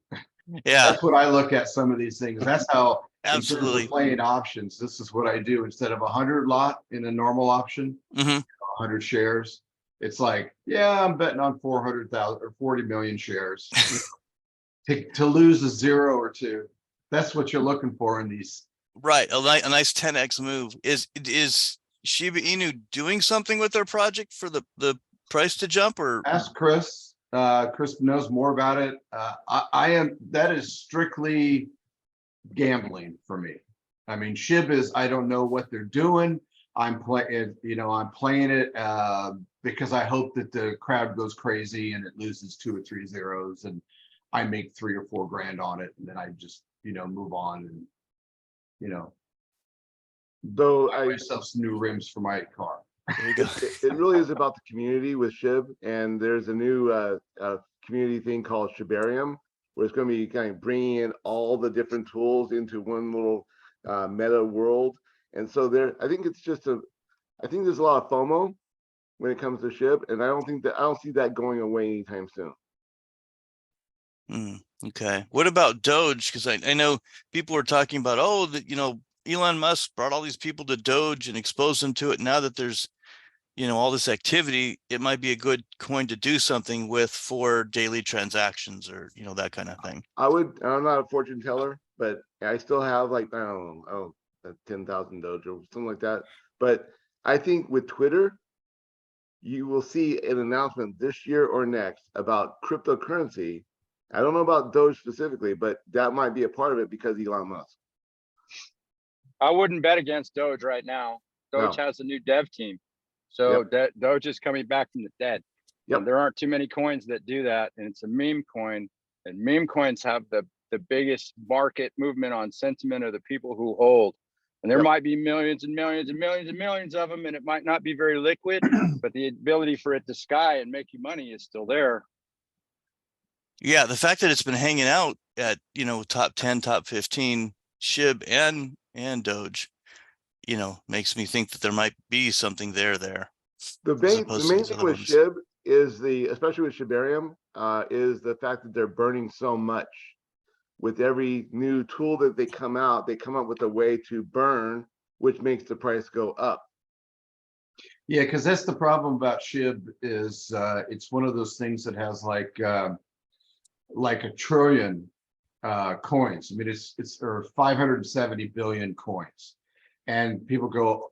Yeah, That's what I look at some of these things. That's how, in terms absolutely. of playing options, this is what I do. Instead of 100 lot in a normal option, Hmm. 100 shares. It's like, yeah, I'm betting on 400,000 or 40 million shares to lose a 0 or 2. That's what you're looking for in these. Right. A nice 10x move. Is Shiba Inu doing something with their project for the price to jump, or? Ask Chris. Chris knows more about it. That is strictly gambling for me. I mean, SHIB is, I don't know what they're doing. I'm playing, I'm playing it because I hope that the crowd goes crazy and it loses 2 or 3 zeros and I make 3 or 4 grand on it, and then I just, move on and, So buy myself some new rims for my car. There you go. it really is about the community with SHIB, and there's a new community thing called Shibarium, where it's going to be kind of bringing in all the different tools into one little meta world. And so I think I think there's a lot of FOMO when it comes to SHIB, and I don't see that going away anytime soon. Okay. What about Doge? Because I know people were talking about, Elon Musk brought all these people to Doge and exposed them to it. Now that there's, all this activity, it might be a good coin to do something with for daily transactions or, that kind of thing. I'm not a fortune teller, but I still have like, I don't know, 10,000 Doge or something like that. But I think with Twitter, you will see an announcement this year or next about cryptocurrency. I don't know about Doge specifically, but that might be a part of it because Elon Musk. I wouldn't bet against Doge right now. Doge No. has a new dev team. So Doge is coming back from the dead. Yep. And there aren't too many coins that do that. And it's a meme coin. And meme coins have the biggest market movement on sentiment of the people who hold. And there Yep. might be millions and millions and millions and millions of them, and it might not be very liquid, but the ability for it to sky and make you money is still there. Yeah, the fact that it's been hanging out at, top 10, top 15 SHIB and Doge, makes me think that there might be something there. The as main opposed to these thing other with ones. SHIB is especially with Shibarium, is the fact that they're burning so much. With every new tool that they come up with a way to burn, which makes the price go up. Yeah, because that's the problem about SHIB is it's one of those things that has like a trillion coins. I mean, it's or 570 billion coins, and people go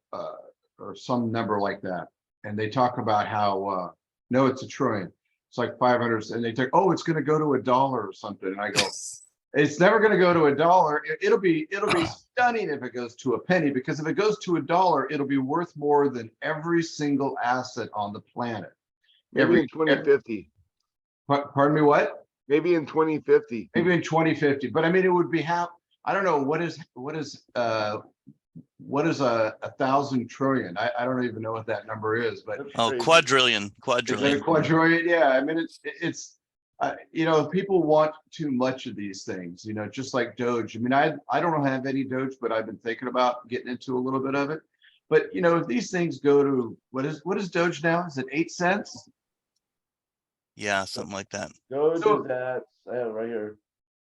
or some number like that, and they talk about how no, it's a trillion. It's like 500, and they think, oh, it's going to go to $1 or something, and I go, it's never going to go to $1. It'll be stunning if it goes to a penny, because if it goes to $1, it'll be worth more than every single asset on the planet. Maybe in 2050. Pardon me, what? Maybe in 2050. Maybe in 2050. But I mean, it would be I don't know what is a 1,000 trillion. I don't even know what that number is, but Oh, Crazy. quadrillion. is it a quadrillion? Yeah, I mean, it's people want too much of these things, just like Doge. I mean, I don't have any Doge, but I've been thinking about getting into a little bit of it. But if these things go to what is Doge now? Is it 8 cents? Yeah, something like that. Doge So- is at, I have it right here.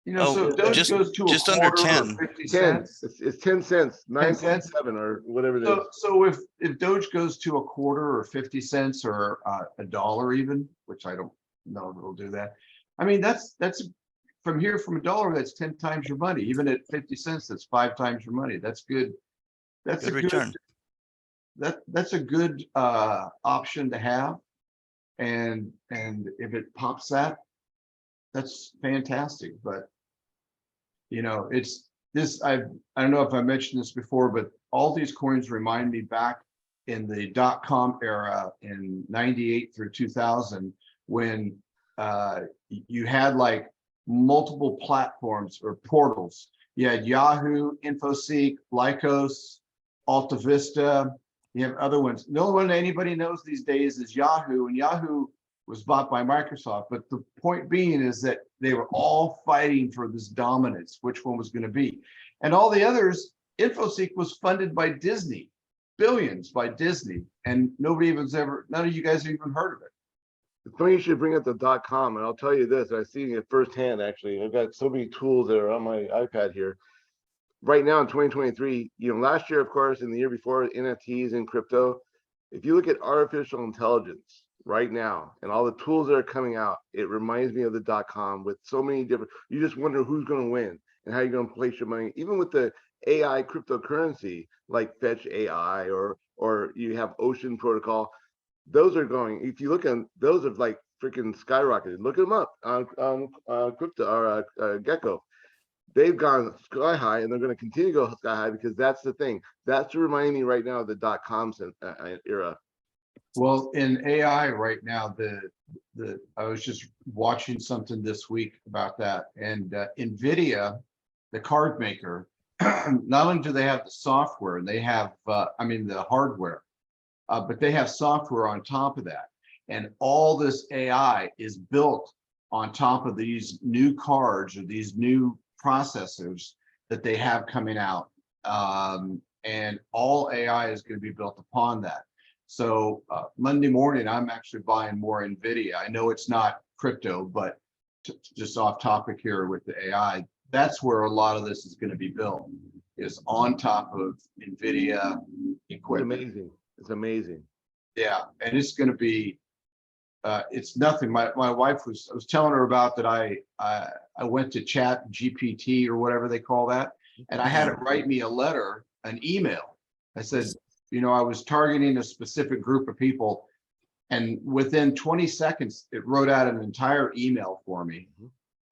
So Doge just- goes to just a under quarter 10. or 50 10. cents. It's 10 cents, 10 cents? 9.7 or whatever it is. So if Doge goes to a quarter or 50 cents or $1 even, which I don't know if it'll do that. I mean, that's from $1, that's 10 times your money. Even at 50 cents, that's 5 times your money. That's good. That's Good a return. that's a good option to have. And if it pops that's fantastic. But it's this, I don't know if I mentioned this before, but all these coins remind me back in the .com era in 98 through 2000, when you had like multiple platforms or portals. You had Yahoo, InfoSeek, Lycos, Alta Vista. You have other ones. The only one anybody knows these days is Yahoo, and Yahoo was bought by Microsoft. But the point being is that they were all fighting for this dominance, which one was going to be. And all the others, InfoSeek was funded by Disney, billions by Disney, and none of you guys have even heard of it. It's funny you should bring up the .com, and I'll tell you this, I've seen it firsthand, actually. I've got so many tools that are on my iPad here. Right now in 2023, last year, of course, and the year before, NFTs and crypto, if you look at artificial intelligence right now and all the tools that are coming out, it reminds me of the .com with so many different, you just wonder who's going to win and how you're going to place your money. Even with the AI cryptocurrency, like Fetch AI or you have Ocean Protocol, those are going, if you look at those have like freaking skyrocketed. Look them up on crypto or Gecko. they've gone sky high, and they're going to continue to go sky high because that's the thing. That's reminding me right now of the .com era. Well, in AI right now, I was just watching something this week about that, and NVIDIA, the card maker, not only do they have the software, they have, the hardware, but they have software on top of that. And all this AI is built on top of these new cards or these new processors that they have coming out. And all AI is going to be built upon that. So Monday morning, I'm actually buying more NVIDIA. I know it's not crypto, but just off topic here with the AI, that's where a lot of this is going to be built, is on top of NVIDIA It's equipment. amazing. It's amazing. Yeah, and it's going to be, it's nothing. My wife I was telling her about that. I went to Chat GPT or whatever they call that, and I had it write me a letter, an email. I said, I was targeting a specific group of people, and within 20 seconds, it wrote out an entire email for me.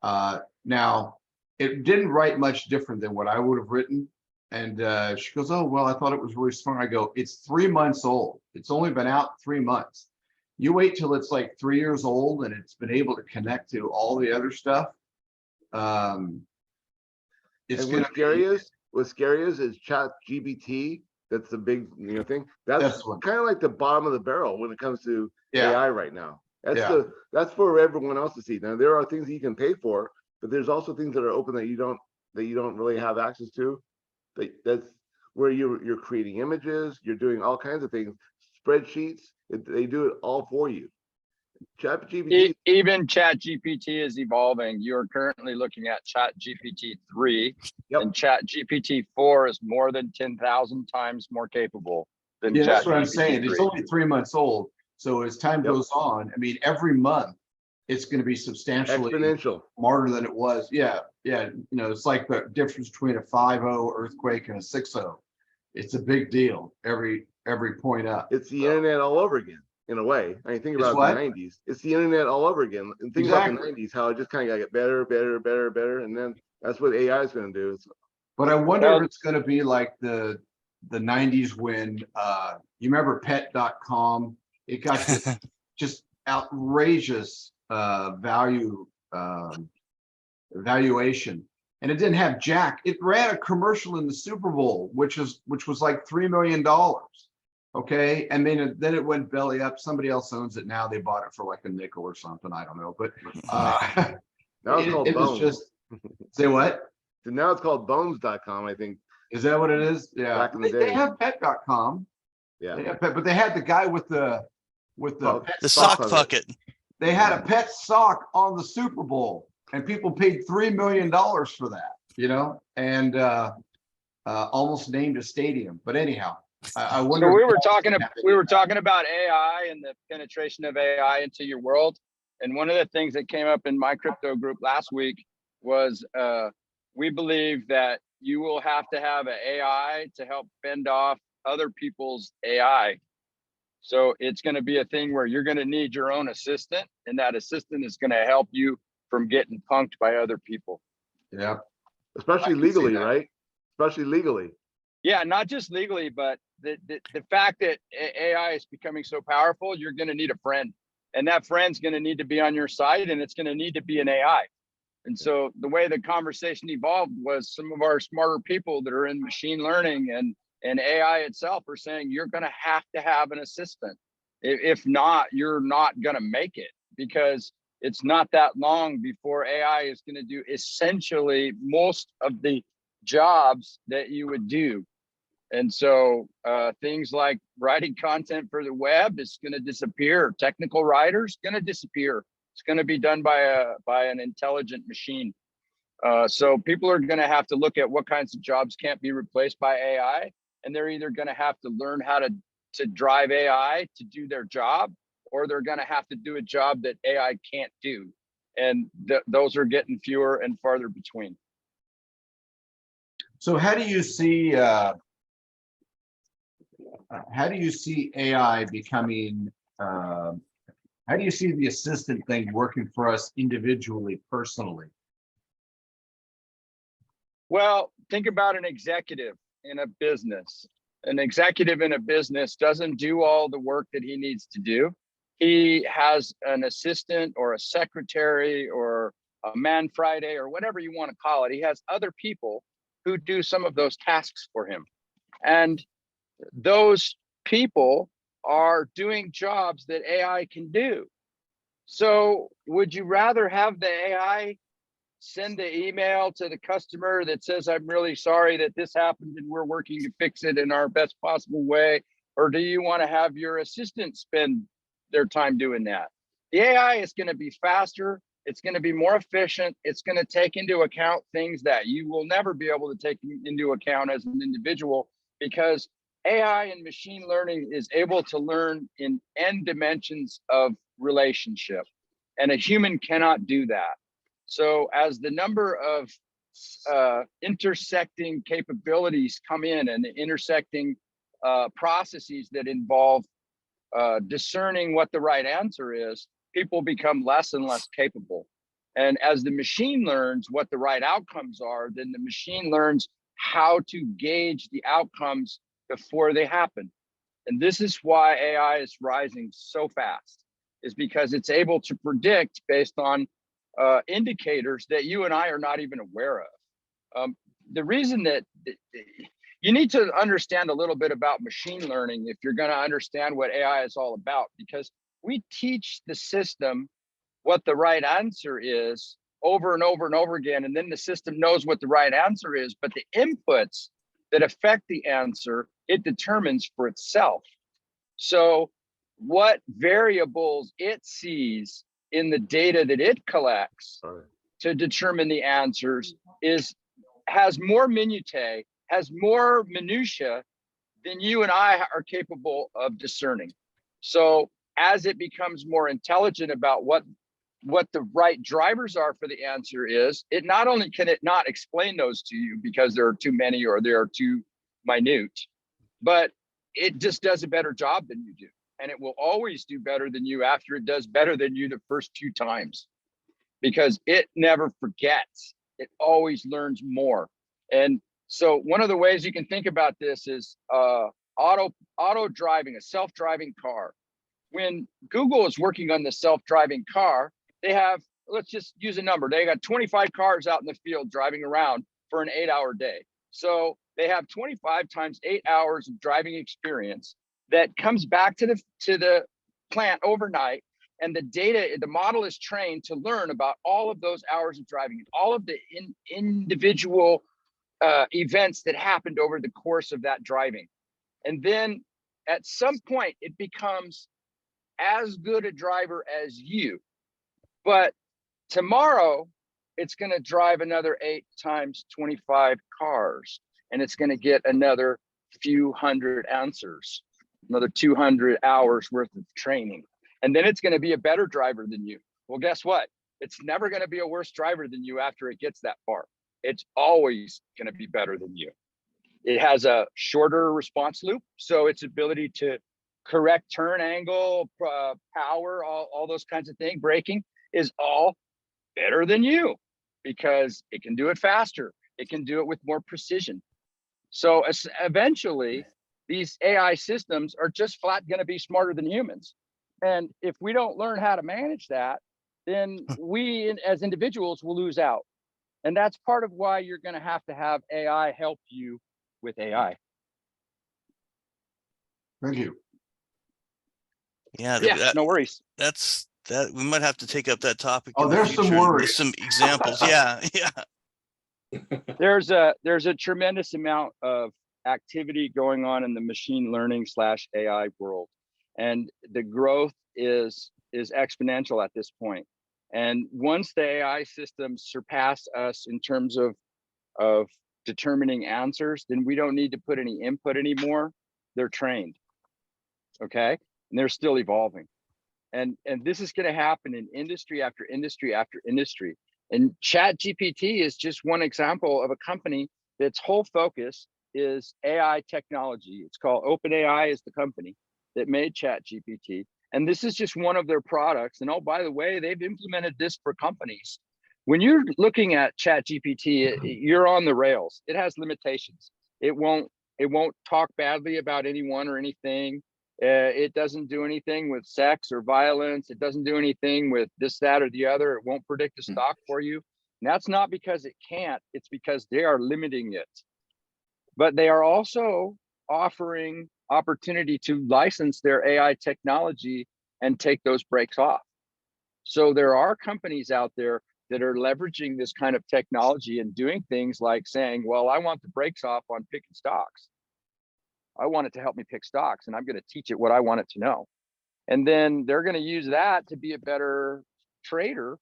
Now, it didn't write much different than what I would have written. And she goes, "Oh, well, I thought it was really smart." I go, "It's 3 months old. It's only been out 3 months. You wait till it's like 3 years old and it's been able to connect to all the other stuff." It's And going what's scary is Chat GPT. That's the big thing. That's what- kind of like the bottom of the barrel when it comes to Yeah. AI right now. Yeah. That's for everyone else to see. Now there are things that you can pay for, but there's also things that are open that you don't really have access to. That's where you're creating images, you're doing all kinds of things, spreadsheets. They do it all for you. Chat GPT. Even Chat GPT is evolving. You're currently looking at Chat GPT 3, Yep. and Chat GPT 4 is more than 10,000 times more capable than Yeah, Chat that's what I'm GPT saying. 3. It's only 3 months old. So as time Yep. goes on, every month it's going to be substantially Exponential. smarter than it was. Yeah. It's like the difference between a 5.0 earthquake and a 6.0. It's a big deal every point up. It's the internet all over again, in a way. I mean, think It's about what? the 90s. It's the internet all over again. And think about the 90s, how it just kind of got better, and then that's what AI is going to do. But I wonder Well- if it's going to be like the 90s when you remember pet.com. It got this just outrageous valuation, and it didn't have jack. It ran a commercial in the Super Bowl, which was like $3 million. Okay, and then it went belly up. Somebody else owns it now. They bought it for like a nickel or something. I don't know, but Now it's called it was Bones. just say what? So now it's called bones.com, I think. Is that what it is? Yeah, Back in the they day. have pet.com. Yeah. They have pet, but they had the guy with the Oh, pet The Sock sock puppet. bucket. They had a pet sock on the Super Bowl, and people paid $3 million for that, and almost named a stadium. But anyhow, I wonder. So we if were that's talking gonna happen. we were talking about AI and the penetration of AI into your world. And one of the things that came up in my crypto group last week was we believe that you will have to have an AI to help fend off other people's AI. So it's going to be a thing where you're going to need your own assistant, and that assistant is going to help you from getting punked by other people. Yeah, Especially I can see legally, that. right? Especially legally. Yeah, not just legally, but the fact that AI is becoming so powerful, you're going to need a friend, and that friend's going to need to be on your side, and it's going to need to be an AI. And so the way the conversation evolved was some of our smarter people that are in machine learning and AI itself are saying you're going to have an assistant. If not, you're not going to make it, because it's not that long before AI is going to do essentially most of the jobs that you would do. And so things like writing content for the web is going to disappear. Technical writers going to disappear. It's going to be done by an intelligent machine. So people are going to have to look at what kinds of jobs can't be replaced by AI, and they're either going to have to learn how to drive AI to do their job, or they're going to have to do a job that AI can't do. And those are getting fewer and farther between. So how do you see AI becoming? How do you see the assistant thing working for us individually, personally? Well, think about an executive in a business. An executive in a business doesn't do all the work that he needs to do. He has an assistant or a secretary or a man Friday or whatever you want to call it. He has other people who do some of those tasks for him. And those people are doing jobs that AI can do. So would you rather have the AI send the email to the customer that says, I'm really sorry that this happened and we're working to fix it in our best possible way? Or do you want to have your assistant spend their time doing that? The AI is going to be faster. It's going to be more efficient. It's going to take into account things that you will never be able to take into account as an individual, because AI and machine learning is able to learn in n dimensions of relationship, and a human cannot do that. So as the number of intersecting capabilities come in, and the intersecting processes that involve discerning what the right answer is, people become less and less capable. And as the machine learns what the right outcomes are, then the machine learns how to gauge the outcomes before they happen. And this is why AI is rising so fast, is because it's able to predict based on indicators that you and I are not even aware of. The reason that you need to understand a little bit about machine learning if you're going to understand what AI is all about, because we teach the system what the right answer is over and over and over again, and then the system knows what the right answer is, but the inputs that affect the answer, it determines for itself. So what variables it sees in the data that it collects to determine the answers has more minutiae, has more minutia than you and I are capable of discerning. So as it becomes more intelligent about what the right drivers are for the answer is, it not only can it not explain those to you because there are too many or they are too minute, but it just does a better job than you do. And it will always do better than you after it does better than you the first 2 times, because it never forgets. It always learns more. And so one of the ways you can think about this is auto driving, a self-driving car. When Google is working on the self-driving car, they have, let's just use a number. They got 25 cars out in the field driving around for an 8-hour day. So they have 25 times 8 hours of driving experience that comes back to the plant overnight. And the data, the model is trained to learn about all of those hours of driving, all of the individual events that happened over the course of that driving. And then at some point, it becomes as good a driver as you. But tomorrow, it's going to drive another 8 times 25 cars, and it's going to get another few hundred answers, another 200 hours worth of training. And then it's going to be a better driver than you. Well, guess what? It's never going to be a worse driver than you after it gets that far. It's always going to be better than you. It has a shorter response loop, so its ability to correct turn angle, power, all those kinds of things, braking, is all better than you, because it can do it faster. It can do it with more precision. So eventually, these AI systems are just flat going to be smarter than humans. And if we don't learn how to manage that, then we as individuals will lose out. And that's part of why you're going to have AI help you with AI. Thank you. Yeah, Yeah, no worries. that we might have to take up that topic. Oh, in the there's some future with worries. some examples. Yeah, yeah. There's a tremendous amount of activity going on in the machine learning / AI world, and the growth is exponential at this point. And once the AI systems surpass us in terms of determining answers, then we don't need to put any input anymore. They're trained, okay, and they're still evolving. And this is going to happen in industry after industry after industry. And ChatGPT is just one example of a company that's whole focus is AI technology. It's called OpenAI is the company that made ChatGPT. And this is just one of their products. And oh, by the way, they've implemented this for companies when you're looking at Chat GPT, you're on the rails. It has limitations. It won't talk badly about anyone or anything. It doesn't do anything with sex or violence. It doesn't do anything with this, that, or the other. It won't predict a stock for you. And that's not because it can't, it's because they are limiting it. But they are also offering opportunity to license their AI technology and take those breaks off. So there are companies out there that are leveraging this kind of technology and doing things like saying, well, I want the brakes off on picking stocks. I want it to help me pick stocks, and I'm going to teach it what I want it to know. And then they're going to use that to be a better trader.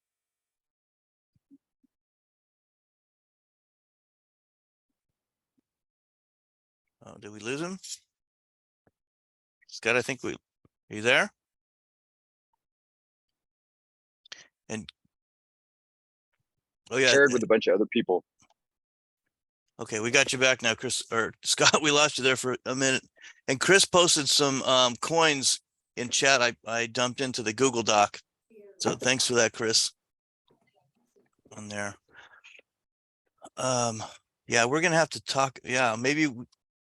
Oh, did we lose him? Scott, I think are you there? And oh yeah, Shared with a bunch of other people. okay, we got you back now, Chris, or Scott. We lost you there for a minute. And Chris posted some coins in chat. I dumped into the Google Doc. So thanks for that, Chris. On there. Yeah, we're gonna have to talk. Yeah, maybe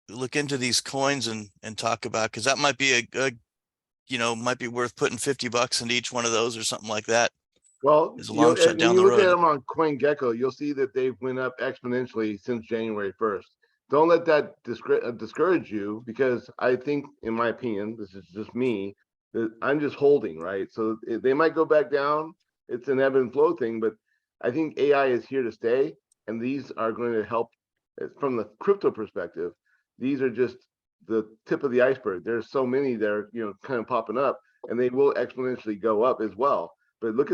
look into these coins and talk about, because that might be a good, might be worth putting $50 into each one of those or something like that. Well, It's a long shot when down you the look at road. them on CoinGecko, you'll see that they've went up exponentially since January 1st. Don't let that discourage you, because I think, in my opinion, this is just me, that I'm just holding, right? So they might go back down. It's an ebb and flow thing, but I think AI is here to stay, and these are going to help from the crypto perspective. These are just the tip of the iceberg. There's so many that are, kind of popping up, and they will exponentially go up as well. But look,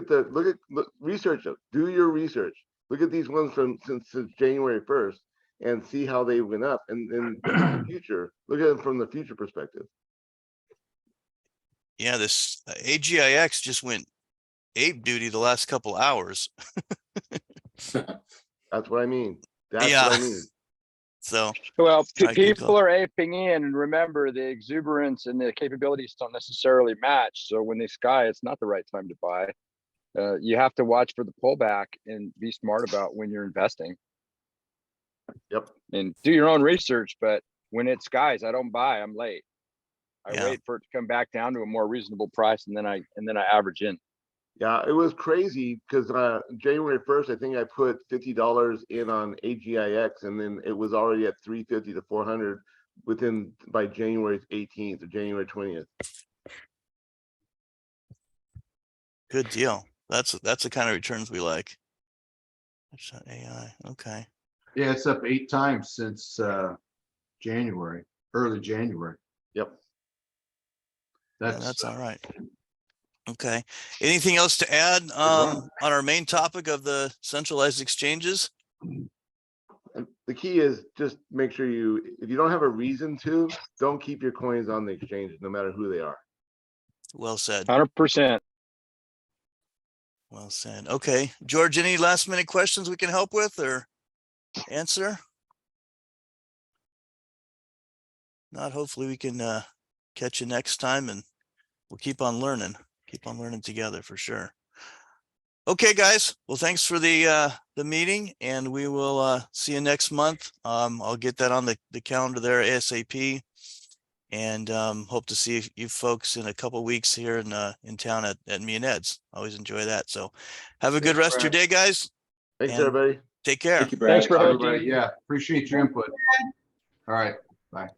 research them. Do your research. Look at these ones since January 1st and see how they went up. And then the future, look at them from the future perspective. Yeah, this AGIX just went ape duty the last couple hours. That's what I mean. That's Yeah. what I mean. So Well, I could people go. are aping in, and remember, the exuberance and the capabilities don't necessarily match. So when they sky, it's not the right time to buy. You have to watch for the pullback and be smart about when you're investing. Yep. And do your own research. But when it skies, I don't buy. I'm late. I Yeah. wait for it to come back down to a more reasonable price, and then I average in. Yeah, it was crazy because January 1st, I think I put $50 in on AGIX, and then it was already at 350 to 400 by January 18th or January 20th. Good deal. That's the kind of returns we like. That's not AI. Okay. Yeah, it's up 8 times since January, early January. Yep. Yeah, that's all right. Okay. Anything else to add run. on our main topic of the centralized exchanges? And the key is just make sure if you don't have a reason to, don't keep your coins on the exchanges, no matter who they are. Well said. 100%. Well said. Okay. George, any last minute questions we can help with or answer? Not, hopefully we can catch you next time, and we'll keep on learning together for sure. Okay, guys. Well, thanks for the meeting, and we will see you next month. I'll get that on the calendar there ASAP, and hope to see you folks in a couple of weeks here in town at me and Ed's. Always enjoy that. So have a good rest of your day, guys. Thanks, And everybody. take care. Thank you, Brad. Thanks for hosting. Everybody, yeah, appreciate your input. All right, bye.